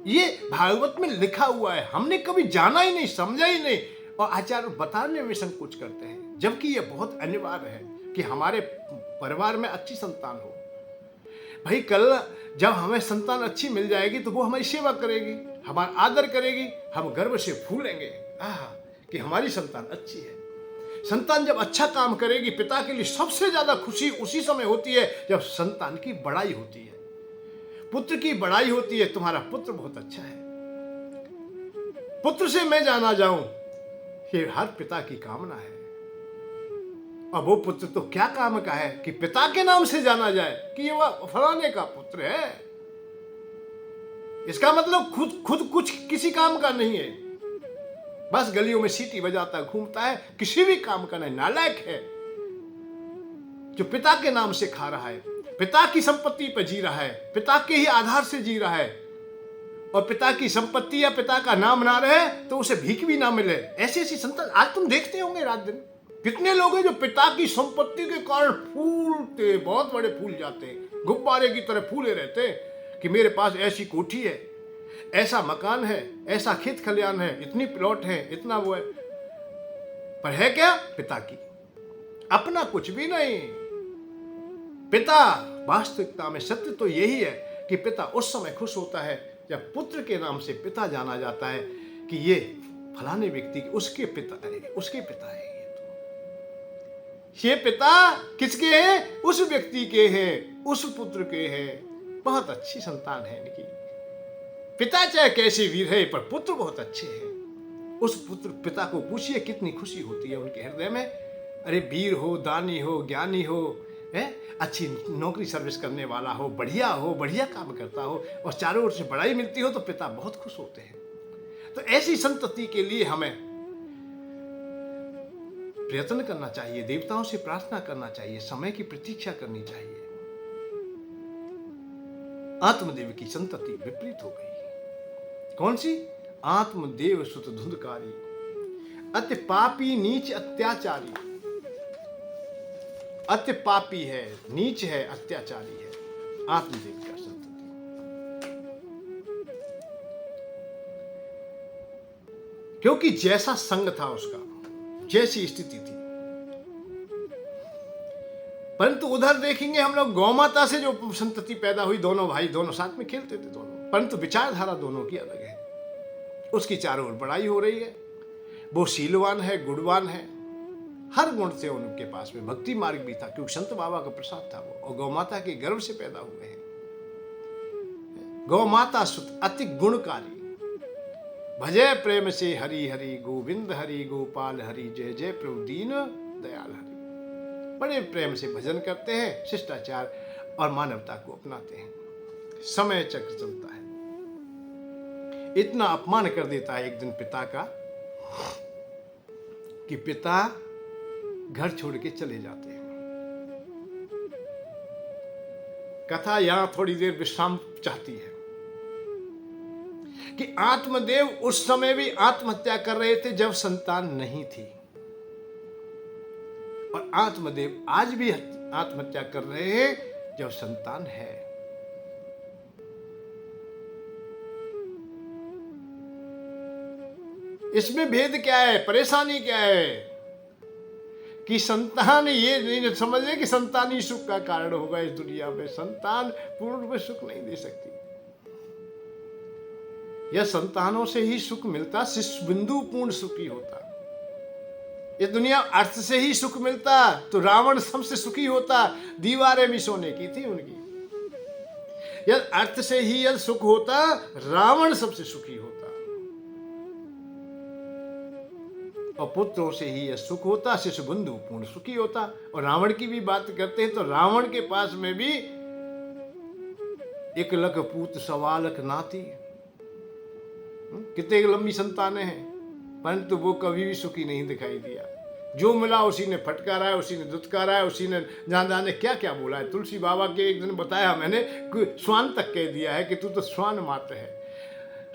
ये भागवत में लिखा हुआ है, हमने कभी जाना ही नहीं, समझा ही नहीं, और आचार्य बताने में संकोच करते हैं, जबकि यह बहुत अनिवार्य है कि हमारे परिवार में अच्छी संतान हो। भाई कल जब हमें संतान अच्छी मिल जाएगी तो वो हमारी सेवा करेगी, हमारा आदर करेगी, हम गर्व से फूलेंगे कि हमारी संतान अच्छी है। संतान जब अच्छा काम करेगी, पिता के लिए सबसे ज्यादा खुशी उसी समय होती है जब संतान की बड़ाई होती है, पुत्र की बड़ाई होती है, तुम्हारा पुत्र बहुत अच्छा है, पुत्र से मैं जाना जाऊं, ये हर पिता की कामना है। अब वो पुत्र तो क्या काम का है कि पिता के नाम से जाना जाए कि ये वह फलाने का पुत्र है। इसका मतलब खुद कुछ किसी काम का नहीं है, बस गलियों में सीटी बजाता घूमता है, किसी भी काम का नहीं, नालायक है जो पिता के नाम से खा रहा है, पिता की संपत्ति पर जी रहा है, पिता के ही आधार से जी रहा है, और पिता की संपत्ति या पिता का नाम ना रहे तो उसे भीख भी ना मिले। ऐसी ऐसी संतान आज तुम देखते होंगे रात दिन, कितने लोग हैं जो पिता की संपत्ति के कारण फूलते, बहुत बड़े फूल जाते हैं, गुब्बारे की तरह फूले रहते हैं कि मेरे पास ऐसी कोठी है, ऐसा मकान है, ऐसा खेत खलियान है, इतनी प्लॉट है, इतना वो है, पर है क्या पिता की, अपना कुछ भी नहीं। पिता वास्तविकता में सत्य तो यही है कि पिता उस समय खुश होता है जब पुत्र के नाम से पिता जाना जाता है कि ये फलाने व्यक्ति उसके पिता है, उसके पिता है। ये पिता किसके हैं? उस व्यक्ति के हैं, उस पुत्र के हैं, बहुत अच्छी संतान है इनकी। पिता चाहे कैसे वीर है पर पुत्र बहुत अच्छे हैं। उस पुत्र पिता को पूछिए कितनी खुशी होती है उनके हृदय में। अरे वीर हो, दानी हो, ज्ञानी हो, है अच्छी नौकरी सर्विस करने वाला हो, बढ़िया काम करता हो और चारों ओर से बड़ाई मिलती हो तो पिता बहुत खुश होते हैं। तो ऐसी संतति के लिए हमें प्रयत्न करना चाहिए, देवताओं से प्रार्थना करना चाहिए, समय की प्रतीक्षा करनी चाहिए। आत्मदेव की संतति विपरीत हो गई। कौन सी? आत्मदेव सुत धुंधकारी, अति पापी नीच अत्याचारी। अति पापी है, नीच है, अत्याचारी है आत्मदेव का संतति। क्योंकि जैसा संग था उसका, जैसी स्थिति थी। परंतु उधर देखेंगे हम लोग गौ माता से जो संतति पैदा हुई, दोनों भाई दोनों साथ में खेलते थे दोनों, परंतु विचारधारा दोनों की अलग है। उसकी चारों ओर बड़ाई हो रही है, वो शीलवान है, गुणवान है, हर गुण थे उनके पास में, भक्ति मार्ग भी था क्योंकि संत बाबा का प्रसाद था वो, और गौ माता के गर्भ से पैदा हुए हैं। गौ माता सुत अति गुणकारी, भजय प्रेम से हरि हरि, गोविंद हरि गोपाल हरि, जय जय प्रभु दीन दयाल हरि। बड़े प्रेम से भजन करते हैं, शिष्टाचार और मानवता को अपनाते हैं। समय चक्र चलता है, इतना अपमान कर देता है एक दिन पिता का कि पिता घर छोड़ के चले जाते हैं। कथा यहां थोड़ी देर विश्राम चाहती है कि आत्मदेव उस समय भी आत्महत्या कर रहे थे जब संतान नहीं थी, और आत्मदेव आज भी आत्महत्या कर रहे हैं जब संतान है। इसमें भेद क्या है, परेशानी क्या है कि संतान ये नहीं समझ रहे कि संतान ही सुख का कारण होगा इस दुनिया में। संतान पूर्ण रूप में सुख नहीं दे सकती। यह संतानों से ही सुख मिलता, शिष्य बिंदु पूर्ण सुखी होता। इस दुनिया अर्थ से ही सुख मिलता तो रावण सबसे सुखी होता, दीवारें भी सोने की थी उनकी। यदि अर्थ से ही यदि सुख होता, रावण सबसे सुखी होता, और पुत्रों से ही यह सुख होता, शिशु बंधु पूर्ण सुखी होता। और रावण की भी बात करते हैं तो रावण के पास में भी 1 लाख पूत 1.25 लाख नाती, कितने लंबी संतानें हैं, परंतु वो कभी भी सुखी नहीं दिखाई दिया। जो मिला उसी ने फटकारा है, उसी ने दुत्कारा है, उसी ने जाने क्या क्या बोला है। तुलसी बाबा के एक दिन बताया मैंने, श्वान तक कह दिया है कि तू तो श्वान मात्र है।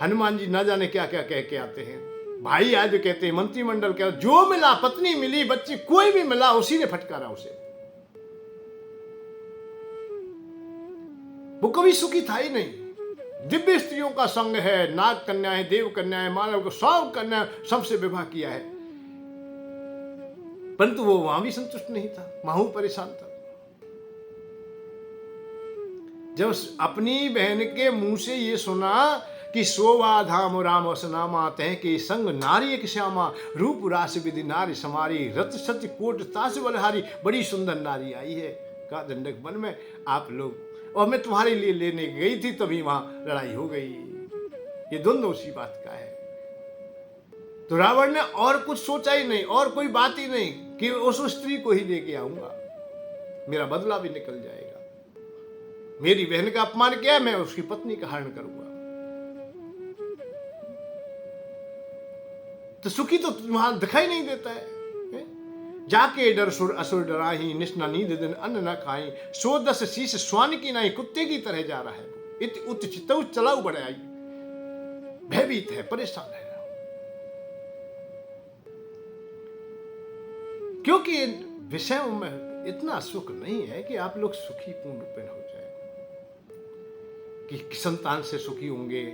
हनुमान जी ना जाने क्या क्या कह के आते हैं। भाई आज कहते हैं मंत्रिमंडल का जो मिला, पत्नी मिली, बच्ची, कोई भी मिला, उसी ने फटकारा उसे। वो कभी सुखी था ही नहीं। दिव्य स्त्रियों का संग है, नाग कन्याएं, देव कन्याएं, मानव को सब कन्या, सबसे विवाह किया है, परंतु वो वहां भी संतुष्ट नहीं था, वहां परेशान था। जब अपनी बहन के मुंह से ये सुना कि शोभा धाम राम असनामा तह के संग नारी एक श्यामा, रूप रास विधि नारी समारी, रत सत्य कोट तास बलहारी, बड़ी सुंदर नारी आई है का दंडक वन में आप लोग, और मैं तुम्हारे लिए लेने गई थी, तभी वहां लड़ाई हो गई। ये दोनों उसी बात का है। तो रावण ने और कुछ सोचा ही नहीं, और कोई बात ही नहीं कि उस स्त्री को ही लेके आऊंगा, मेरा बदला भी निकल जाएगा। मेरी बहन का अपमान किया, मैं उसकी पत्नी का हरण करूंगा। तो सुखी तो वहां दिखाई नहीं देता है। जाके डर सुर असुर डराही, निष्ठा नींद दिन अन्न न खाई, सो दस शीश स्वान की नाई, कुत्ते की तरह जा रहा है। इत उत चितौ चलाऊ बढ़ाई, भयभीत है, परेशान है, क्योंकि विषयों में इतना सुख नहीं है कि आप लोग सुखी पूर्ण रूपेण हो जाए, कि संतान से सुखी होंगे,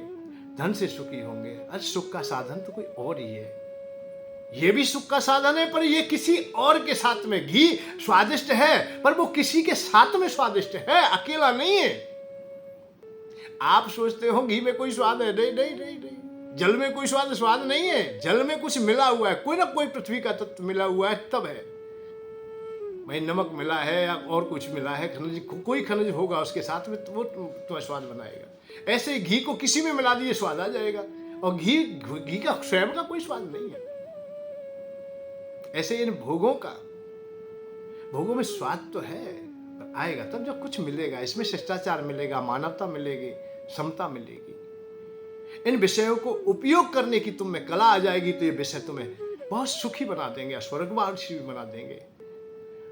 धन से सुखी होंगे। आज सुख का साधन तो कोई और ही है। ये भी सुख का साधन है, पर ये किसी और के साथ में। घी स्वादिष्ट है, पर वो किसी के साथ में स्वादिष्ट है, अकेला नहीं है। आप सोचते हो घी में कोई स्वाद है, नहीं नहीं नहीं नहीं। जल में कोई स्वाद नहीं है। जल में कुछ मिला हुआ है, कोई ना कोई पृथ्वी का तत्व मिला हुआ है, तब है। भाई नमक मिला है या और कुछ मिला है, खनिज, कोई खनिज होगा उसके साथ में, तो वो तुम्हें स्वाद बनाएगा। ऐसे घी को किसी में मिला दिए, स्वाद आ जाएगा। और घी का स्वयं का कोई स्वाद नहीं है। ऐसे इन भोगों में स्वाद तो है, पर आएगा तब जब कुछ मिलेगा। इसमें शिष्टाचार मिलेगा, मानवता मिलेगी, समता मिलेगी। इन विषयों को उपयोग करने की तुम में कला आ जाएगी, तो ये विषय तुम्हें बहुत सुखी बना देंगे, स्वर्गवासी भी बना देंगे।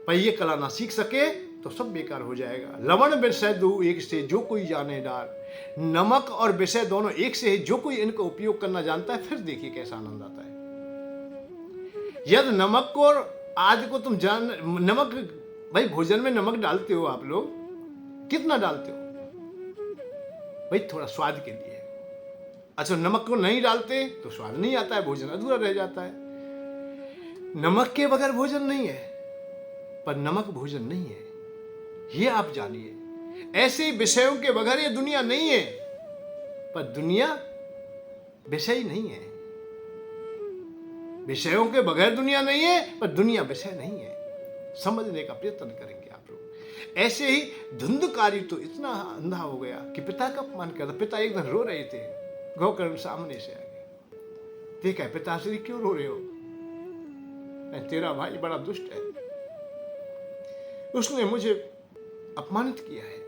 पर ये कला ना सीख सके तो सब बेकार हो जाएगा। लवण विषय दो एक से, जो कोई जाने डार। नमक और विषय दोनों एक से है, जो कोई इनका उपयोग करना जानता है, फिर देखिए कैसा आनंद आता है। यदि नमक को आज को तुम जान, नमक, भाई भोजन में नमक डालते हो आप लोग, कितना डालते हो? भाई थोड़ा स्वाद के लिए। अच्छा, नमक को नहीं डालते तो स्वाद नहीं आता है, भोजन अधूरा रह जाता है। नमक के बगैर भोजन नहीं है, पर नमक भोजन नहीं है, ये आप जानिए। ऐसे विषयों के बगैर ये दुनिया नहीं है, पर दुनिया विषय नहीं है। विषयों के बगैर दुनिया नहीं है, पर दुनिया विषय नहीं है। समझने का प्रयत्न करेंगे आप लोग। ऐसे ही धुंधकारी तो इतना अंधा हो गया कि पिता का अपमान करता। पिता एक दिन रो रहे थे, गोकर्ण सामने से आ गए, देखा पिताश्री क्यों रो रहे हो? तेरा भाई बड़ा दुष्ट है, उसने मुझे अपमानित किया है,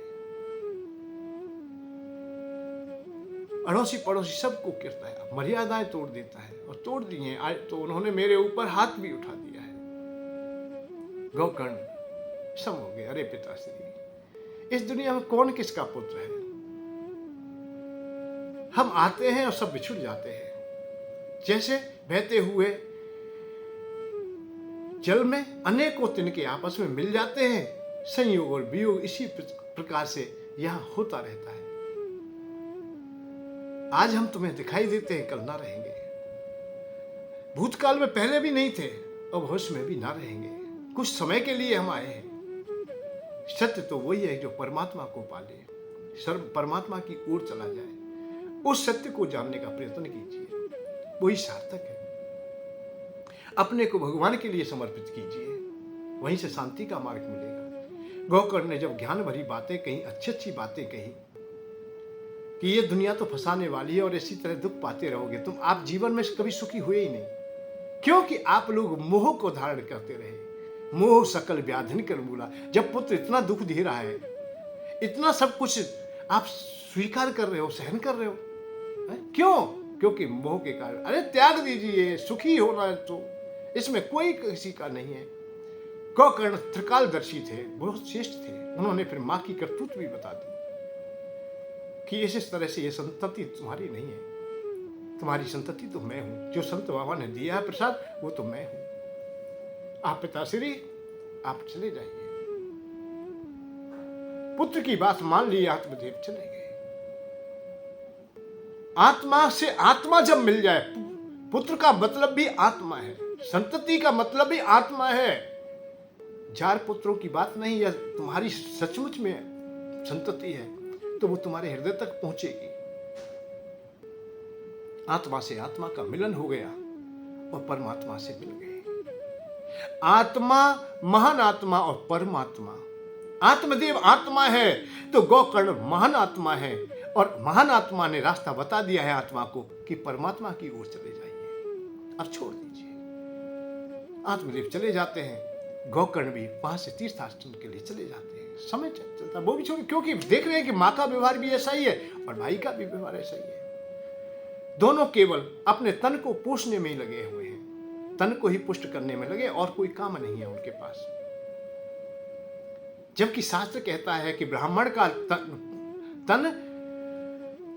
अड़ोसी पड़ोसी सबको गिरता है, मर्यादाएं तोड़ देता है, और तोड़ दी हैं। आज तो उन्होंने मेरे ऊपर हाथ भी उठा दिया है। गोकर्ण सम हो गए। अरे पिताश्री, इस दुनिया में कौन किसका पुत्र है? हम आते हैं और सब बिछुड़ जाते हैं। जैसे बहते हुए जल में अनेकों तिनके आपस में मिल जाते हैं, संयोग और वियोग इसी प्रकार से यहां होता रहता है। आज हम तुम्हें दिखाई देते हैं, कल ना रहेंगे। भूतकाल में पहले भी नहीं थे, अब भविष्य में भी ना रहेंगे। कुछ समय के लिए हम आए हैं। सत्य तो वही है जो परमात्मा को पाले, सर्व परमात्मा की ओर चला जाए। उस सत्य को जानने का प्रयत्न कीजिए, वही सार्थक है। अपने को भगवान के लिए समर्पित कीजिए, वहीं से शांति का मार्ग मिलेगा। गोकर्ण ने जब ज्ञान भरी बातें कही, अच्छी अच्छी बातें कही कि ये दुनिया तो फंसाने वाली है और इसी तरह दुख पाते रहोगे तुम, आप जीवन में कभी सुखी हुए ही नहीं, क्योंकि आप लोग मोह को धारण करते रहे। मोह सकल व्याधिन कर मूला। जब पुत्र इतना दुख दे रहा है, इतना सब कुछ आप स्वीकार कर रहे हो, सहन कर रहे हो, क्यों? क्योंकि मोह के कारण। अरे त्याग दीजिए, सुखी होना है तो इसमें कोई किसी का नहीं है। गोकर्ण त्रिकालदर्शी थे, बहुत श्रेष्ठ थे। उन्होंने फिर मां की करतूत भी बता दी कि इस तरह से ये संतति तुम्हारी नहीं है। तुम्हारी संतति तो मैं हूं, जो संत बाबा ने दिया है प्रसाद वो तो मैं हूं। आप पिताश्री आप चले जाइए। पुत्र की बात मान ली, आत्मदेव चले गए। आत्मा से आत्मा जब मिल जाए, पुत्र का मतलब भी आत्मा है, संतति का मतलब भी आत्मा है। चार पुत्रों की बात नहीं, या तुम्हारी सचमुच में संतति है तो वो तुम्हारे हृदय तक पहुंचेगी। आत्मा से आत्मा का मिलन हो गया और परमात्मा से मिल गए। आत्मा, महान आत्मा और परमात्मा। आत्मदेव आत्मा है तो गोकर्ण महान आत्मा है, और महान आत्मा ने रास्ता बता दिया है आत्मा को कि परमात्मा की ओर चले जाइए, अब छोड़ दीजिए। आत्मदेव चले जाते हैं, गोकर्ण भी वहां से तीर्थाटन के लिए चले जाते हैं। समय चलता वो भी छोड़, क्योंकि देख रहे हैं कि माँ का व्यवहार भी ऐसा ही है और भाई का भी व्यवहार ऐसा ही है। दोनों केवल अपने तन को पोषने में ही लगे हुए हैं, तन को ही पुष्ट करने में लगे, और कोई काम नहीं है उनके पास। जबकि शास्त्र कहता है कि ब्राह्मण का तन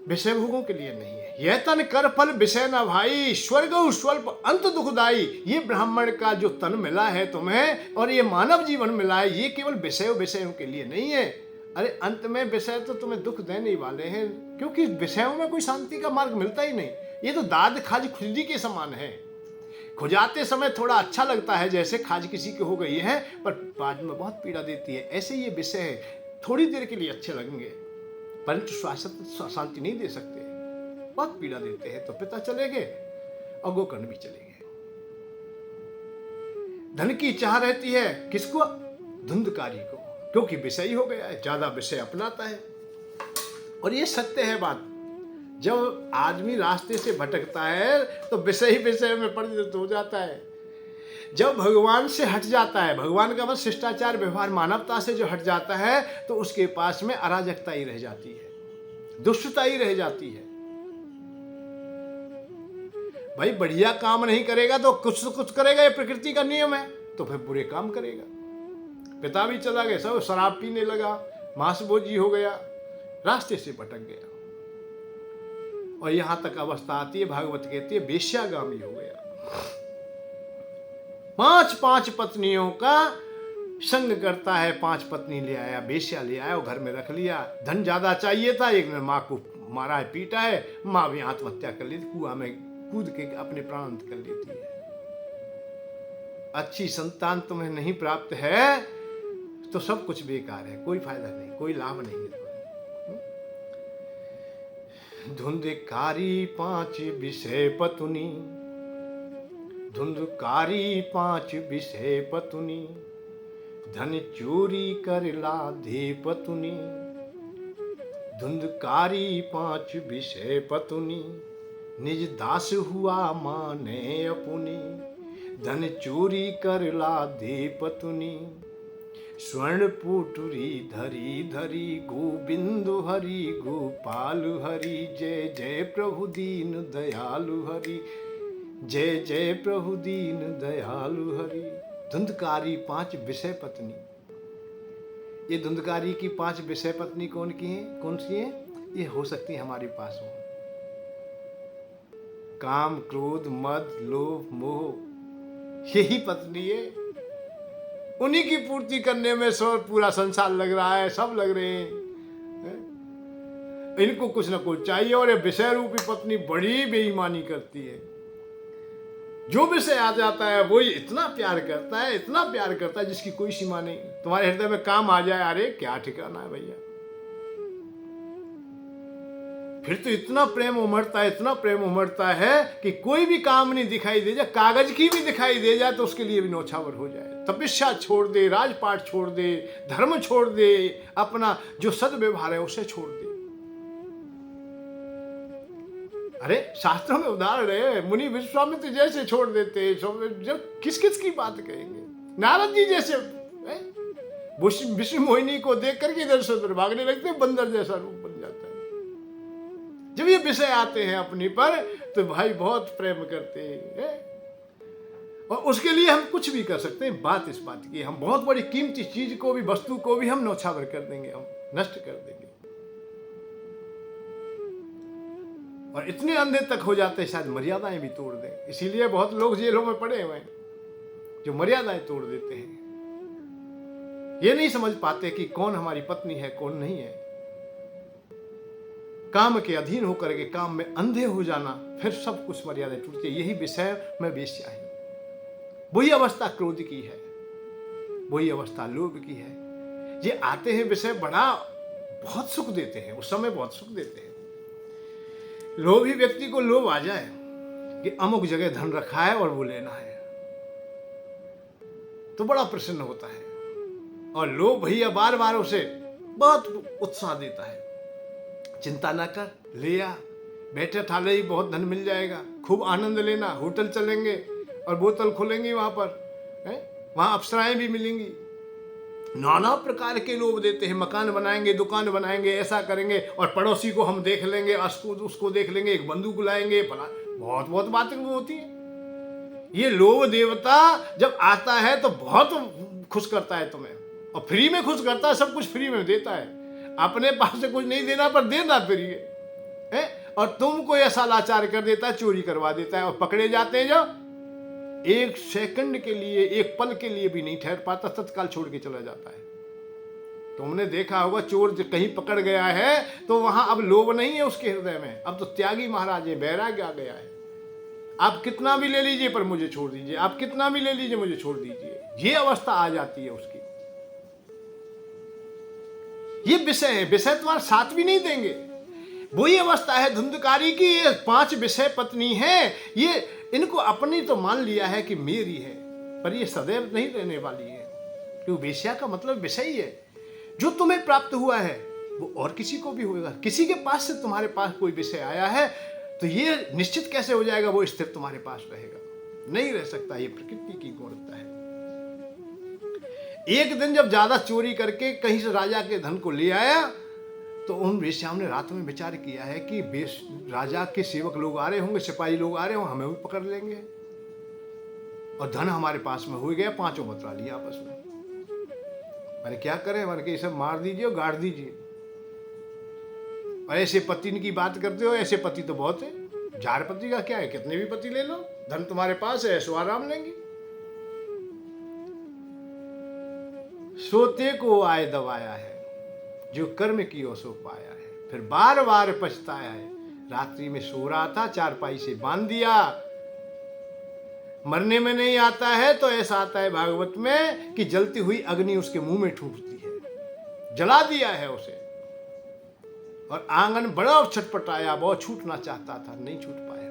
विषय भोगों के लिए नहीं है। यह तन कर फल विषय न भाई, स्वर्ग स्वल्प अंत दुखदाई। ये ब्राह्मण का जो तन मिला है तुम्हें और ये मानव जीवन मिला है, ये केवल विषयों के लिए नहीं है। अरे अंत में विषय तो तुम्हें दुख देने ही वाले हैं, क्योंकि विषयों में कोई शांति का मार्ग मिलता ही नहीं। ये तो दाद खाज खुजली के समान है। खुजाते समय थोड़ा अच्छा लगता है, जैसे खाज किसी की हो गई है, पर बाद में बहुत पीड़ा देती है। ऐसे ये विषय है, थोड़ी देर के लिए अच्छे लगेंगे परंतु शाश्वत शांति नहीं दे सकते, बहुत पीड़ा देते हैं। तो पिता चले गए और गोकर्ण भी चले गए। धन की चाह रहती है किसको? धुंधकारी को, क्योंकि विषय हो गया है, ज्यादा विषय अपनाता है। और ये सत्य है बात, जब आदमी रास्ते से भटकता है तो विषय में परिणत हो जाता है। जब भगवान से हट जाता है, भगवान का मतलब शिष्टाचार व्यवहार मानवता से जो हट जाता है, तो उसके पास में अराजकता ही रह जाती है, दुष्टता ही रह जाती है। भाई बढ़िया काम नहीं करेगा तो कुछ करेगा, ये प्रकृति का नियम है, तो फिर बुरे काम करेगा। पिता भी चला गया, सब शराब पीने लगा, मांसभोजी हो गया, रास्ते से भटक गया। और यहां तक अवस्था आती है, भागवत कहती है वेश्यागामी हो गया। 5 पत्नियों का संग करता है, 5 पत्नी ले आया, वेश्या ले आया और घर में रख लिया। धन ज्यादा चाहिए था, एक ने माँ को मारा है, पीटा है, माँ भी आत्महत्या कर लेती, कुआं में कूद के अपने प्राण कर लेती है। अच्छी संतान तुम्हें नहीं प्राप्त है तो सब कुछ बेकार है, कोई फायदा नहीं, कोई लाभ नहीं है। धुंधकारी 5 विषय पत्नी, धुंधकारी 5 विषय पत्नी, धन चोरी कर लाधे पत्नी। धुंधकारी 5 विषय पत्नी, निज दास हुआ माने अपनी। धन चोरी कर लाधे पत्नी, स्वर्ण पुटुरी धरी धरी। गोविंद हरि गोपाल हरि, जय जय प्रभु दीन दयालु हरि, जय जय प्रभु दीन दयालु हरि। धुंधकारी 5 विषय पत्नी। ये धुंधकारी की 5 विषय पत्नी कौन की है? कौन सी है? ये हो सकती है हमारे पास हो। काम, क्रोध, मद, लोभ, मोह, यही पत्नी है। उन्हीं की पूर्ति करने में पूरा संसार लग रहा है, सब लग रहे हैं। इनको कुछ ना कुछ चाहिए, और ये विषय रूपी पत्नी बड़ी बेईमानी करती है। जो विषय आ जाता है वो इतना प्यार करता है, इतना प्यार करता है जिसकी कोई सीमा नहीं। तुम्हारे हृदय में काम आ जाए, अरे क्या ठिकाना है भैया। फिर तो इतना प्रेम उमड़ता है, इतना प्रेम उमड़ता है कि कोई भी काम नहीं दिखाई दे जाए, कागज की भी दिखाई दे जाए तो उसके लिए भी नौछावर हो जाए। तपस्या छोड़ दे, राजपाट छोड़ दे, धर्म छोड़ दे, अपना जो सद्व्यवहार है उसे छोड़ दे। अरे शास्त्रों में उदाहरण है, मुनि विश्वामित्र जैसे छोड़ देते, जब किस किस की बात कहेंगे। नारद जी जैसे विष्णु मोहिनी को देख करके इधर से उधर भागने लगते, बंदर जैसा रूप बन जाता है। जब ये विषय आते हैं अपनी पर तो भाई बहुत प्रेम करते हैं, और उसके लिए हम कुछ भी कर सकते हैं। बात इस बात की, हम बहुत बड़ी कीमती चीज को भी, वस्तु को भी हम नौछावर कर देंगे, हम नष्ट कर देंगे। और इतने अंधे तक हो जाते हैं शायद मर्यादाएं भी तोड़ दें। इसीलिए बहुत लोग जेलों में पड़े हुए हैं जो मर्यादाएं तोड़ देते हैं। ये नहीं समझ पाते कि कौन हमारी पत्नी है कौन नहीं है। काम के अधीन होकर के काम में अंधे हो जाना, फिर सब कुछ मर्यादाएं टूटती है। यही विषय में वेश्या है। वही अवस्था क्रोध की है, वही अवस्था लोभ की है। ये आते हैं विषय बड़ा बहुत सुख देते हैं, उस समय बहुत सुख देते हैं। लोभी व्यक्ति को लोभ आ जाए कि अमुक जगह धन रखा है और वो लेना है, तो बड़ा प्रसन्न होता है। और लोभ भैया बार बार उसे बहुत उत्साह देता है। चिंता ना कर, ले आ, बैठे ठाले ही बहुत धन मिल जाएगा, खूब आनंद लेना, होटल चलेंगे और बोतल खोलेंगे वहां पर, वहां अप्सराएं भी मिलेंगी। नाना प्रकार के लोभ देते हैं। मकान बनाएंगे, दुकान बनाएंगे, ऐसा करेंगे, और पड़ोसी को हम देख लेंगे, उसको देख लेंगे, एक बंदूक लाएंगे, बहुत बहुत बातें वो होती है। ये लोभ देवता जब आता है तो बहुत खुश करता है तुम्हें, और फ्री में खुश करता है, सब कुछ फ्री में देता है। अपने पास से कुछ नहीं देना पर देना फ्री है, और तुमको ऐसा लाचार कर देता है, चोरी करवा देता है। और पकड़े जाते हैं जो एक सेकंड के लिए, एक पल के लिए भी नहीं ठहर पाता, तत्काल छोड़ के चला जाता है। तुमने देखा होगा चोर जो कहीं पकड़ गया है तो वहां अब लोभ नहीं है उसके हृदय में, अब तो त्यागी महाराज है, बैराग्य आ गया है। आप कितना भी ले लीजिए पर मुझे छोड़ दीजिए, आप कितना भी ले लीजिए मुझे छोड़ दीजिए, ये अवस्था आ जाती है उसकी। ये विषय है, विषय तुम्हारा साथ भी नहीं देंगे। वही अवस्था है धुंधकारी की। ये 5 विषय पत्नी है, ये इनको अपनी तो मान लिया है कि मेरी है, पर ये सदैव नहीं रहने वाली है। क्योंकि वेश्या का मतलब विषय ही है। जो तुम्हें प्राप्त हुआ है वो और किसी को भी होगा। किसी के पास से तुम्हारे पास कोई विषय आया है तो ये निश्चित कैसे हो जाएगा वो स्थिर तुम्हारे पास रहेगा? नहीं रह सकता। ये प्रकृति की गुणवत्ता है। एक दिन जब ज्यादा चोरी करके कहीं से राजा के धन को ले आया तो उन वेश्याओं ने रात में विचार किया है कि राजा के सेवक लोग आ रहे होंगे, सिपाही लोग आ रहे होंगे, हमें भी पकड़ लेंगे, और धन हमारे पास में हो गया। 5 बतरा लिया आपस में। मैंने क्या करें, मैंने कि सब मार दीजिए और गाड़ दीजिए। और ऐसे पति की बात करते हो, ऐसे पति तो बहुत है। जार पति का क्या है, कितने भी पति ले लो, धन तुम्हारे पास है, ऐसो आराम लेंगे। सोते को आए दबाया है, जो कर्म कियो सो पाया है, फिर बार बार पछताया है। रात्रि में सो रहा था, चारपाई से बांध दिया। मरने में नहीं आता है तो ऐसा आता है भागवत में कि जलती हुई अग्नि उसके मुंह में ठूंकती है। जला दिया है उसे, और आंगन बड़ा छटपटाया, बहुत छूटना चाहता था, नहीं छूट पाया।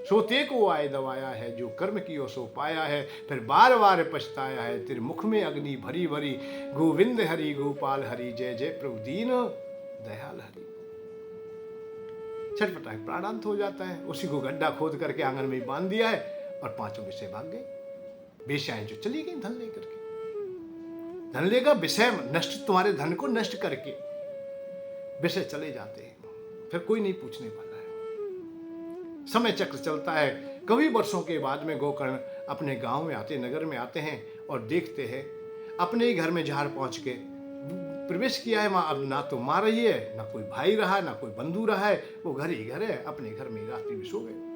सोते को आए दबाया है, जो कर्म कियो सो पाया है, फिर बार बार पछताया है। तेरे मुख में अग्नि भरी भरी, गोविंद हरि गोपाल हरि, जय जय प्रभु दीन दयाल हरि। छटपटा प्राणांत हो जाता है। उसी को गड्ढा खोद करके आंगन में बांध दिया है, और 5 विषय भाग गए। वेश्याएं जो चली गई धन लेकर के। धन लेगा विषय नष्ट, तुम्हारे धन को नष्ट करके विषय चले जाते हैं, फिर कोई नहीं पूछने वाला है। समय चक्र चलता है। कभी वर्षों के बाद में गोकर्ण अपने गांव में आते, नगर में आते हैं, और देखते हैं अपने ही घर में जहां पहुंच के प्रवेश किया है, वहां अब ना तो माँ रही है, ना कोई भाई रहा, ना कोई बंधु रहा है, वो घर ही घर है। अपने घर में रात्रि में सो गए।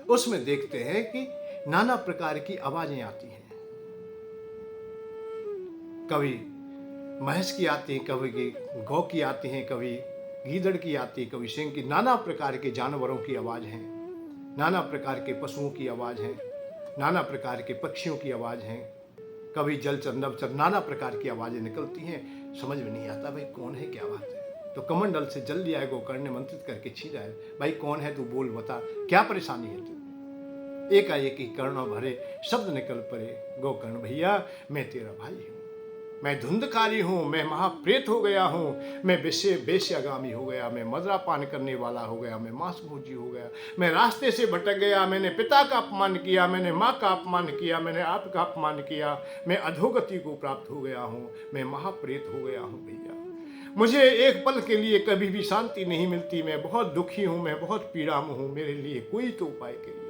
उसमें देखते हैं कि नाना प्रकार की आवाजें आती हैं। कभी भैंस की आती हैं, कभी गौ की आती हैं, कभी गीदड़ की आती है, कभी सिंह की। नाना प्रकार के जानवरों की आवाज है, नाना प्रकार के पशुओं की आवाज है, नाना प्रकार के पक्षियों की आवाज है, कभी जलचर नवचर, नाना प्रकार की आवाजें निकलती हैं। समझ में नहीं आता भाई कौन है, क्या बात है। तो कमंडल से जल लिया है, गोकर्ण ने मंत्रित करके छीना है। भाई कौन है तू, बोल बता, क्या परेशानी है तू? एकाएक ही कर्ण भरे शब्द निकल पड़े, गोकर्ण भैया मैं तेरा भाई हूँ, मैं धुंधकारी हूँ, मैं महाप्रेत हो गया हूँ, मैं वेश्यागामी हो गया, मैं मदरा पान करने वाला हो गया, मैं मांस भोजी हो गया, मैं रास्ते से भटक गया, मैंने पिता का अपमान किया, मैंने माँ का अपमान किया, मैंने आपका अपमान किया, मैं अधोगति को प्राप्त हो गया हूँ, मैं महाप्रेत हो गया हूँ भैया। मुझे एक पल के लिए कभी भी शांति नहीं मिलती, मैं बहुत दुखी हूँ, मैं बहुत पीड़ा में हूँ, मेरे लिए कोई तो उपाय के लिए।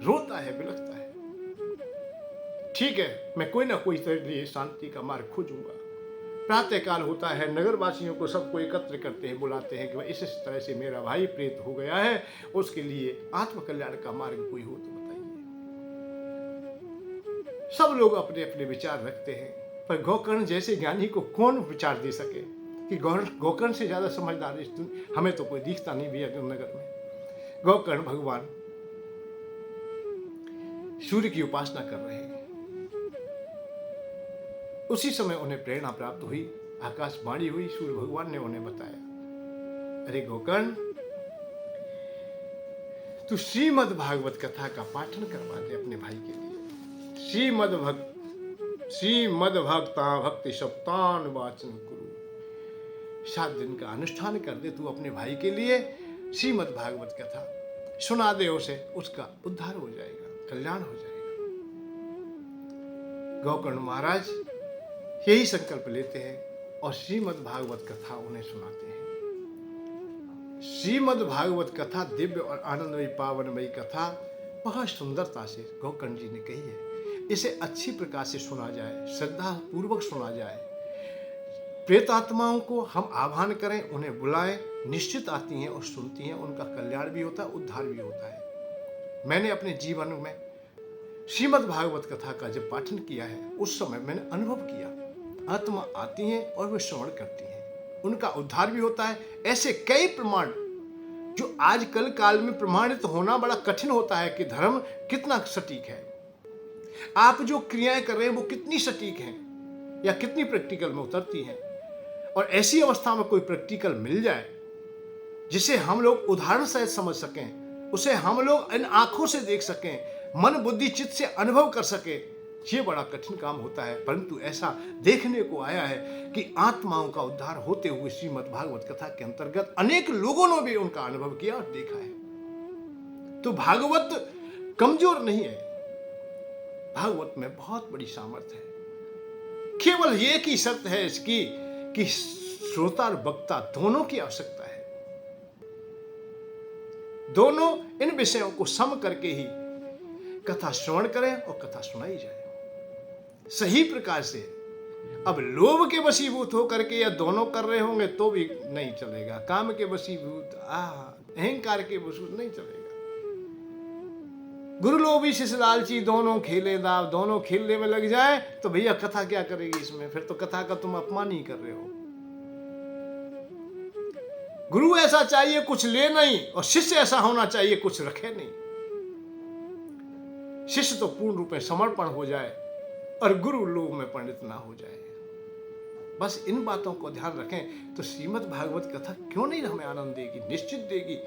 रोता है, बिलखता है। ठीक है, मैं कोई ना कोई तरह लिए शांति का मार्ग खोजूंगा, प्रातः काल होता है, नगर वासियों को सबको एकत्र करते हैं, बुलाते हैं कि भाई इस तरह से मेरा भाई प्रेत हो गया है, उसके लिए आत्मकल्याण का मार्ग कोई हो तो बताइए। सब लोग अपने अपने विचार रखते हैं, पर गोकर्ण जैसे ज्ञानी को कौन विचार दे सके कि गोकर्ण से ज्यादा समझदार हमें तो कोई दिखता नहीं भैया नगर में। गोकर्ण भगवान सूर्य की उपासना कर रहे हैं। उसी समय उन्हें प्रेरणा प्राप्त हुई, आकाशवाणी हुई, सूर्य भगवान ने उन्हें बताया, अरे गोकर्ण, तू श्रीमद् भागवत कथा का पाठन करवा दे अपने भाई के लिए। श्रीमद् भक्ता भक्ति सप्तान वाचन कुरु। 7 दिन का अनुष्ठान कर दे तू अपने भाई के लिए, श्रीमद् भागवत कथा सुना दे उसे, उसका उद्धार हो जाएगा, कल्याण हो जाएगा। गोकर्ण महाराज यही संकल्प लेते हैं और श्रीमद् भागवत कथा उन्हें सुनाते हैं। श्रीमद् भागवत कथा दिव्य और आनंदमयी पावनमयी कथा बहुत सुंदरता से गोकर्ण जी ने कही है। इसे अच्छी प्रकार से सुना जाए, श्रद्धा पूर्वक सुना जाए, प्रेतात्माओं को हम आह्वान करें, उन्हें बुलाएं, निश्चित आती हैं और सुनती हैं, उनका कल्याण भी होता है, उद्धार भी होता है। मैंने अपने जीवन में श्रीमद् भागवत कथा का जब पाठन किया है, उस समय मैंने अनुभव किया, आत्मा आती हैं और वे श्रवण करती हैं, उनका उद्धार भी होता है। ऐसे कई प्रमाण जो आजकल काल में प्रमाणित होना बड़ा कठिन होता है कि धर्म कितना सटीक है, आप जो क्रियाएं कर रहे हैं वो कितनी सटीक हैं या कितनी प्रैक्टिकल में उतरती हैं। और ऐसी अवस्था में कोई प्रैक्टिकल मिल जाए जिसे हम लोग उदाहरण सहित समझ सकें, उसे हम लोग इन आंखों से देख सकें, मन बुद्धि चित्त से अनुभव कर सके, ये बड़ा कठिन काम होता है। परंतु ऐसा देखने को आया है कि आत्माओं का उद्धार होते हुए श्रीमद् भागवत कथा के अंतर्गत अनेक लोगों ने भी उनका अनुभव किया और देखा है। तो भागवत कमजोर नहीं है, भागवत में बहुत बड़ी सामर्थ्य है। केवल एक ही शर्त है इसकी कि श्रोता और वक्ता दोनों की आवश्यकता है। दोनों इन विषयों को सम करके ही कथा श्रवण करें और कथा सुनाई जाए सही प्रकार से। अब लोभ के वशीभूत होकर के या दोनों कर रहे होंगे तो भी नहीं चलेगा, काम के वशीभूत अहंकार के वशीभूत नहीं चलेगा। गुरु लोभी शिष्य लालची दोनों खेले दाव, दोनों खेलने में लग जाए तो भैया कथा क्या करेगी इसमें, फिर तो कथा का तुम अपमान ही कर रहे हो। गुरु ऐसा चाहिए कुछ ले नहीं, और शिष्य ऐसा होना चाहिए कुछ रखे नहीं। शिष्य तो पूर्ण रूप में समर्पण हो जाए और गुरु लोभ में पंडित ना हो जाए। बस इन बातों को ध्यान रखें तो श्रीमद् भागवत कथा क्यों नहीं हमें आनंद देगी, निश्चित देगी।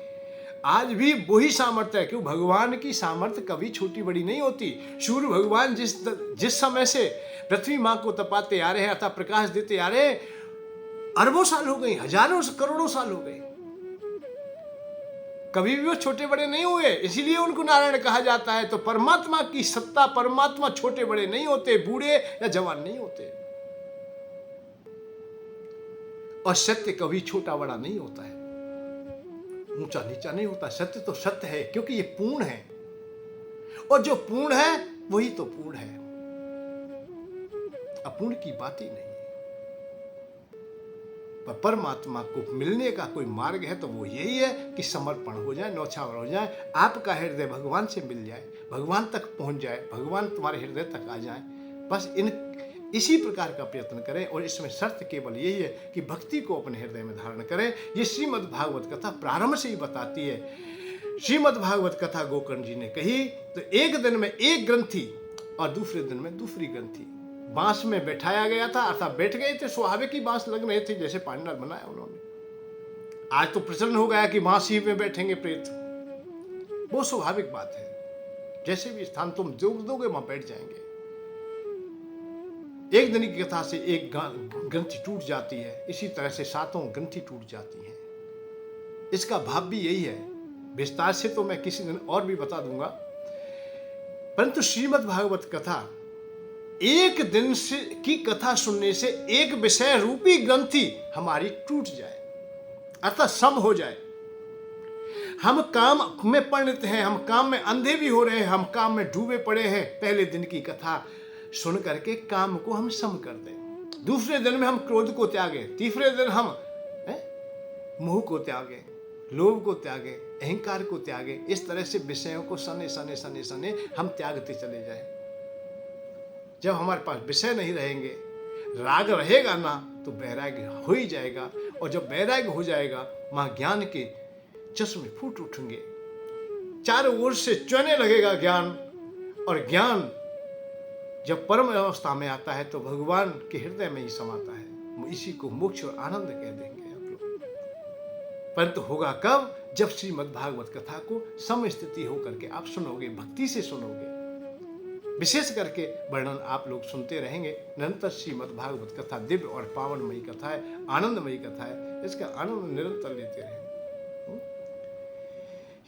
आज भी वही सामर्थ्य है, क्यों भगवान की सामर्थ्य कभी छोटी बड़ी नहीं होती। सूर्य भगवान जिस समय से पृथ्वी मां को तपाते आ रहे हैं, अतः प्रकाश देते आ रहे हैं, अरबों साल हो गए, हजारों करोड़ों साल हो गए, कभी भी वो छोटे बड़े नहीं हुए, इसीलिए उनको नारायण कहा जाता है। तो परमात्मा की सत्ता, परमात्मा छोटे बड़े नहीं होते, बूढ़े या जवान नहीं होते, और सत्य कभी छोटा बड़ा नहीं होता है, ऊंचा नीचा नहीं होता। सत्य तो सत्य है क्योंकि ये पूर्ण है, और जो पूर्ण है वही तो पूर्ण है, अपूर्ण की बात ही नहीं। पर परमात्मा को मिलने का कोई मार्ग है तो वो यही है कि समर्पण हो जाए, न्यौछावर हो जाए, आपका हृदय भगवान से मिल जाए, भगवान तक पहुंच जाए, भगवान तुम्हारे हृदय तक आ जाए। बस इसी प्रकार का प्रयत्न करें, और इसमें शर्त केवल यही है कि भक्ति को अपने हृदय में धारण करें। ये श्रीमद् भागवत कथा प्रारंभ से ही बताती है। श्रीमद् भागवत कथा गोकर्ण जी ने कही तो एक दिन में एक ग्रंथि और दूसरे दिन में दूसरी ग्रंथि बांस में बैठाया गया था, अर्थात बैठ गए थे, स्वाभाविक ही बांस लग रहे थे जैसे पांडाल बनाया उन्होंने। आज तो प्रचलन हो गया कि बांस ही में बैठेंगे प्रेत, वो स्वाभाविक बात है, जैसे भी स्थान तुम दोगे वहां बैठ जाएंगे। एक दिन की कथा से एक ग्रंथि टूट जाती है, इसी तरह से 7 ग्रंथि टूट जाती हैं। इसका भाव भी यही है, विस्तार से तो मैं किसी दिन और भी बता दूंगा, परंतु श्रीमद् भागवत कथा एक दिन से की कथा सुनने से एक विषय रूपी ग्रंथि हमारी टूट जाए, अर्थात सम हो जाए। हम काम में परिणत हैं, हम काम में अंधे भी हो रहे हैं, हम काम में डूबे पड़े हैं। पहले दिन की कथा सुन करके काम को हम सम कर दें, दूसरे दिन में हम क्रोध को त्यागे, तीसरे दिन हम मोह को त्यागे, लोभ को त्यागे, अहंकार को त्यागे। इस तरह से विषयों को सने सने सने सने हम त्यागते चले जाएं। जब हमारे पास विषय नहीं रहेंगे, राग रहेगा ना, तो वैराग्य हो ही जाएगा। और जब वैराग्य हो जाएगा, वहाँ ज्ञान के चश्मे फूट उठेंगे, चारों ओर से चुने लगेगा ज्ञान। और ज्ञान जब परम अवस्था में आता है तो भगवान के हृदय में ही समाता है। इसी को मोक्ष और आनंद कह देंगे आप लोग। परंतु होगा कब? जब श्रीमद् भागवत कथा को समस्थिति होकर के आप सुनोगे, भक्ति से सुनोगे। विशेष करके वर्णन आप लोग सुनते रहेंगे निरंतर। श्रीमद् भागवत कथा दिव्य और पावनमयी कथा है, आनंदमयी कथा है। इसका आनंद निरंतर लेते रहें।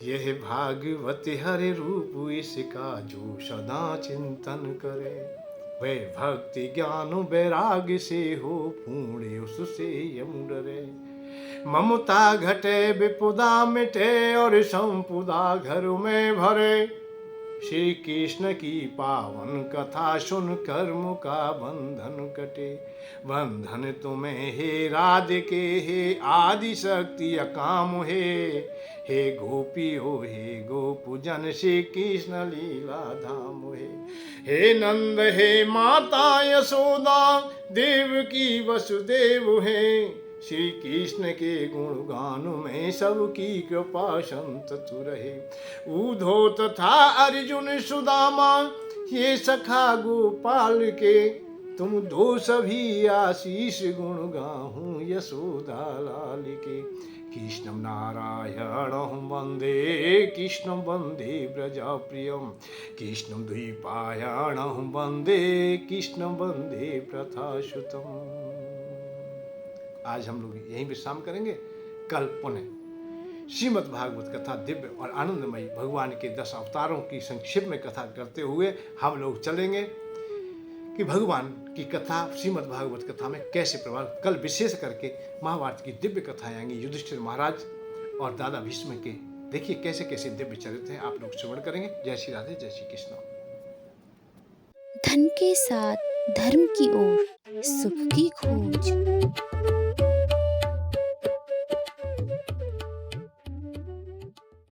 यह भागवत हरि रूप इसका जो सदा चिंतन करे, वह भक्ति ज्ञान वैराग्य से हो पूर्ण उससे यम डरे। ममता घटे विपुदा मिटे और संपुदा घर में भरे। श्री कृष्ण की पावन कथा सुन कर्म का बंधन कटे। बंधन तुम्हें हे राधिके, हे आदि शक्ति अकाम हे गोपियो, हे गोपजन श्री कृष्ण लीला धाम हे नंद, हे माता यशोदा, देव की वसुदेव हे। श्री कृष्ण के गुणगान में सबकी कृपा संततु रहे। उद्धव तथा अर्जुन सुदामा, ये सखा गोपाल के, तुम दो सभी आशीष गुण गाहूं यशोदा लाल के। कृष्णं नारायणं वन्दे, कृष्णं वन्दे व्रजा प्रियं, कृष्णं द्वैपायनं वन्दे, कृष्णं वन्दे प्रथासुतम्। आज हम लोग यहीं विश्राम करेंगे। कल पुनः श्रीमद् भागवत कथा दिव्य और आनंदमयी भगवान के 10 अवतारों की संक्षिप्त में कथा करते हुए हम लोग चलेंगे कि भगवान की कथा श्रीमद् भागवत कथा में कैसे प्रभाव। कल विशेष करके महाभारत की दिव्य कथाएं आएंगी, युधिष्ठिर महाराज और दादा भीष्म के। देखिए कैसे कैसे दिव्य चरित्र हैं, आप लोग श्रवण करेंगे। जय श्री राधे, जय श्री कृष्ण। धन के साथ धर्म की ओर, सुख की खोज।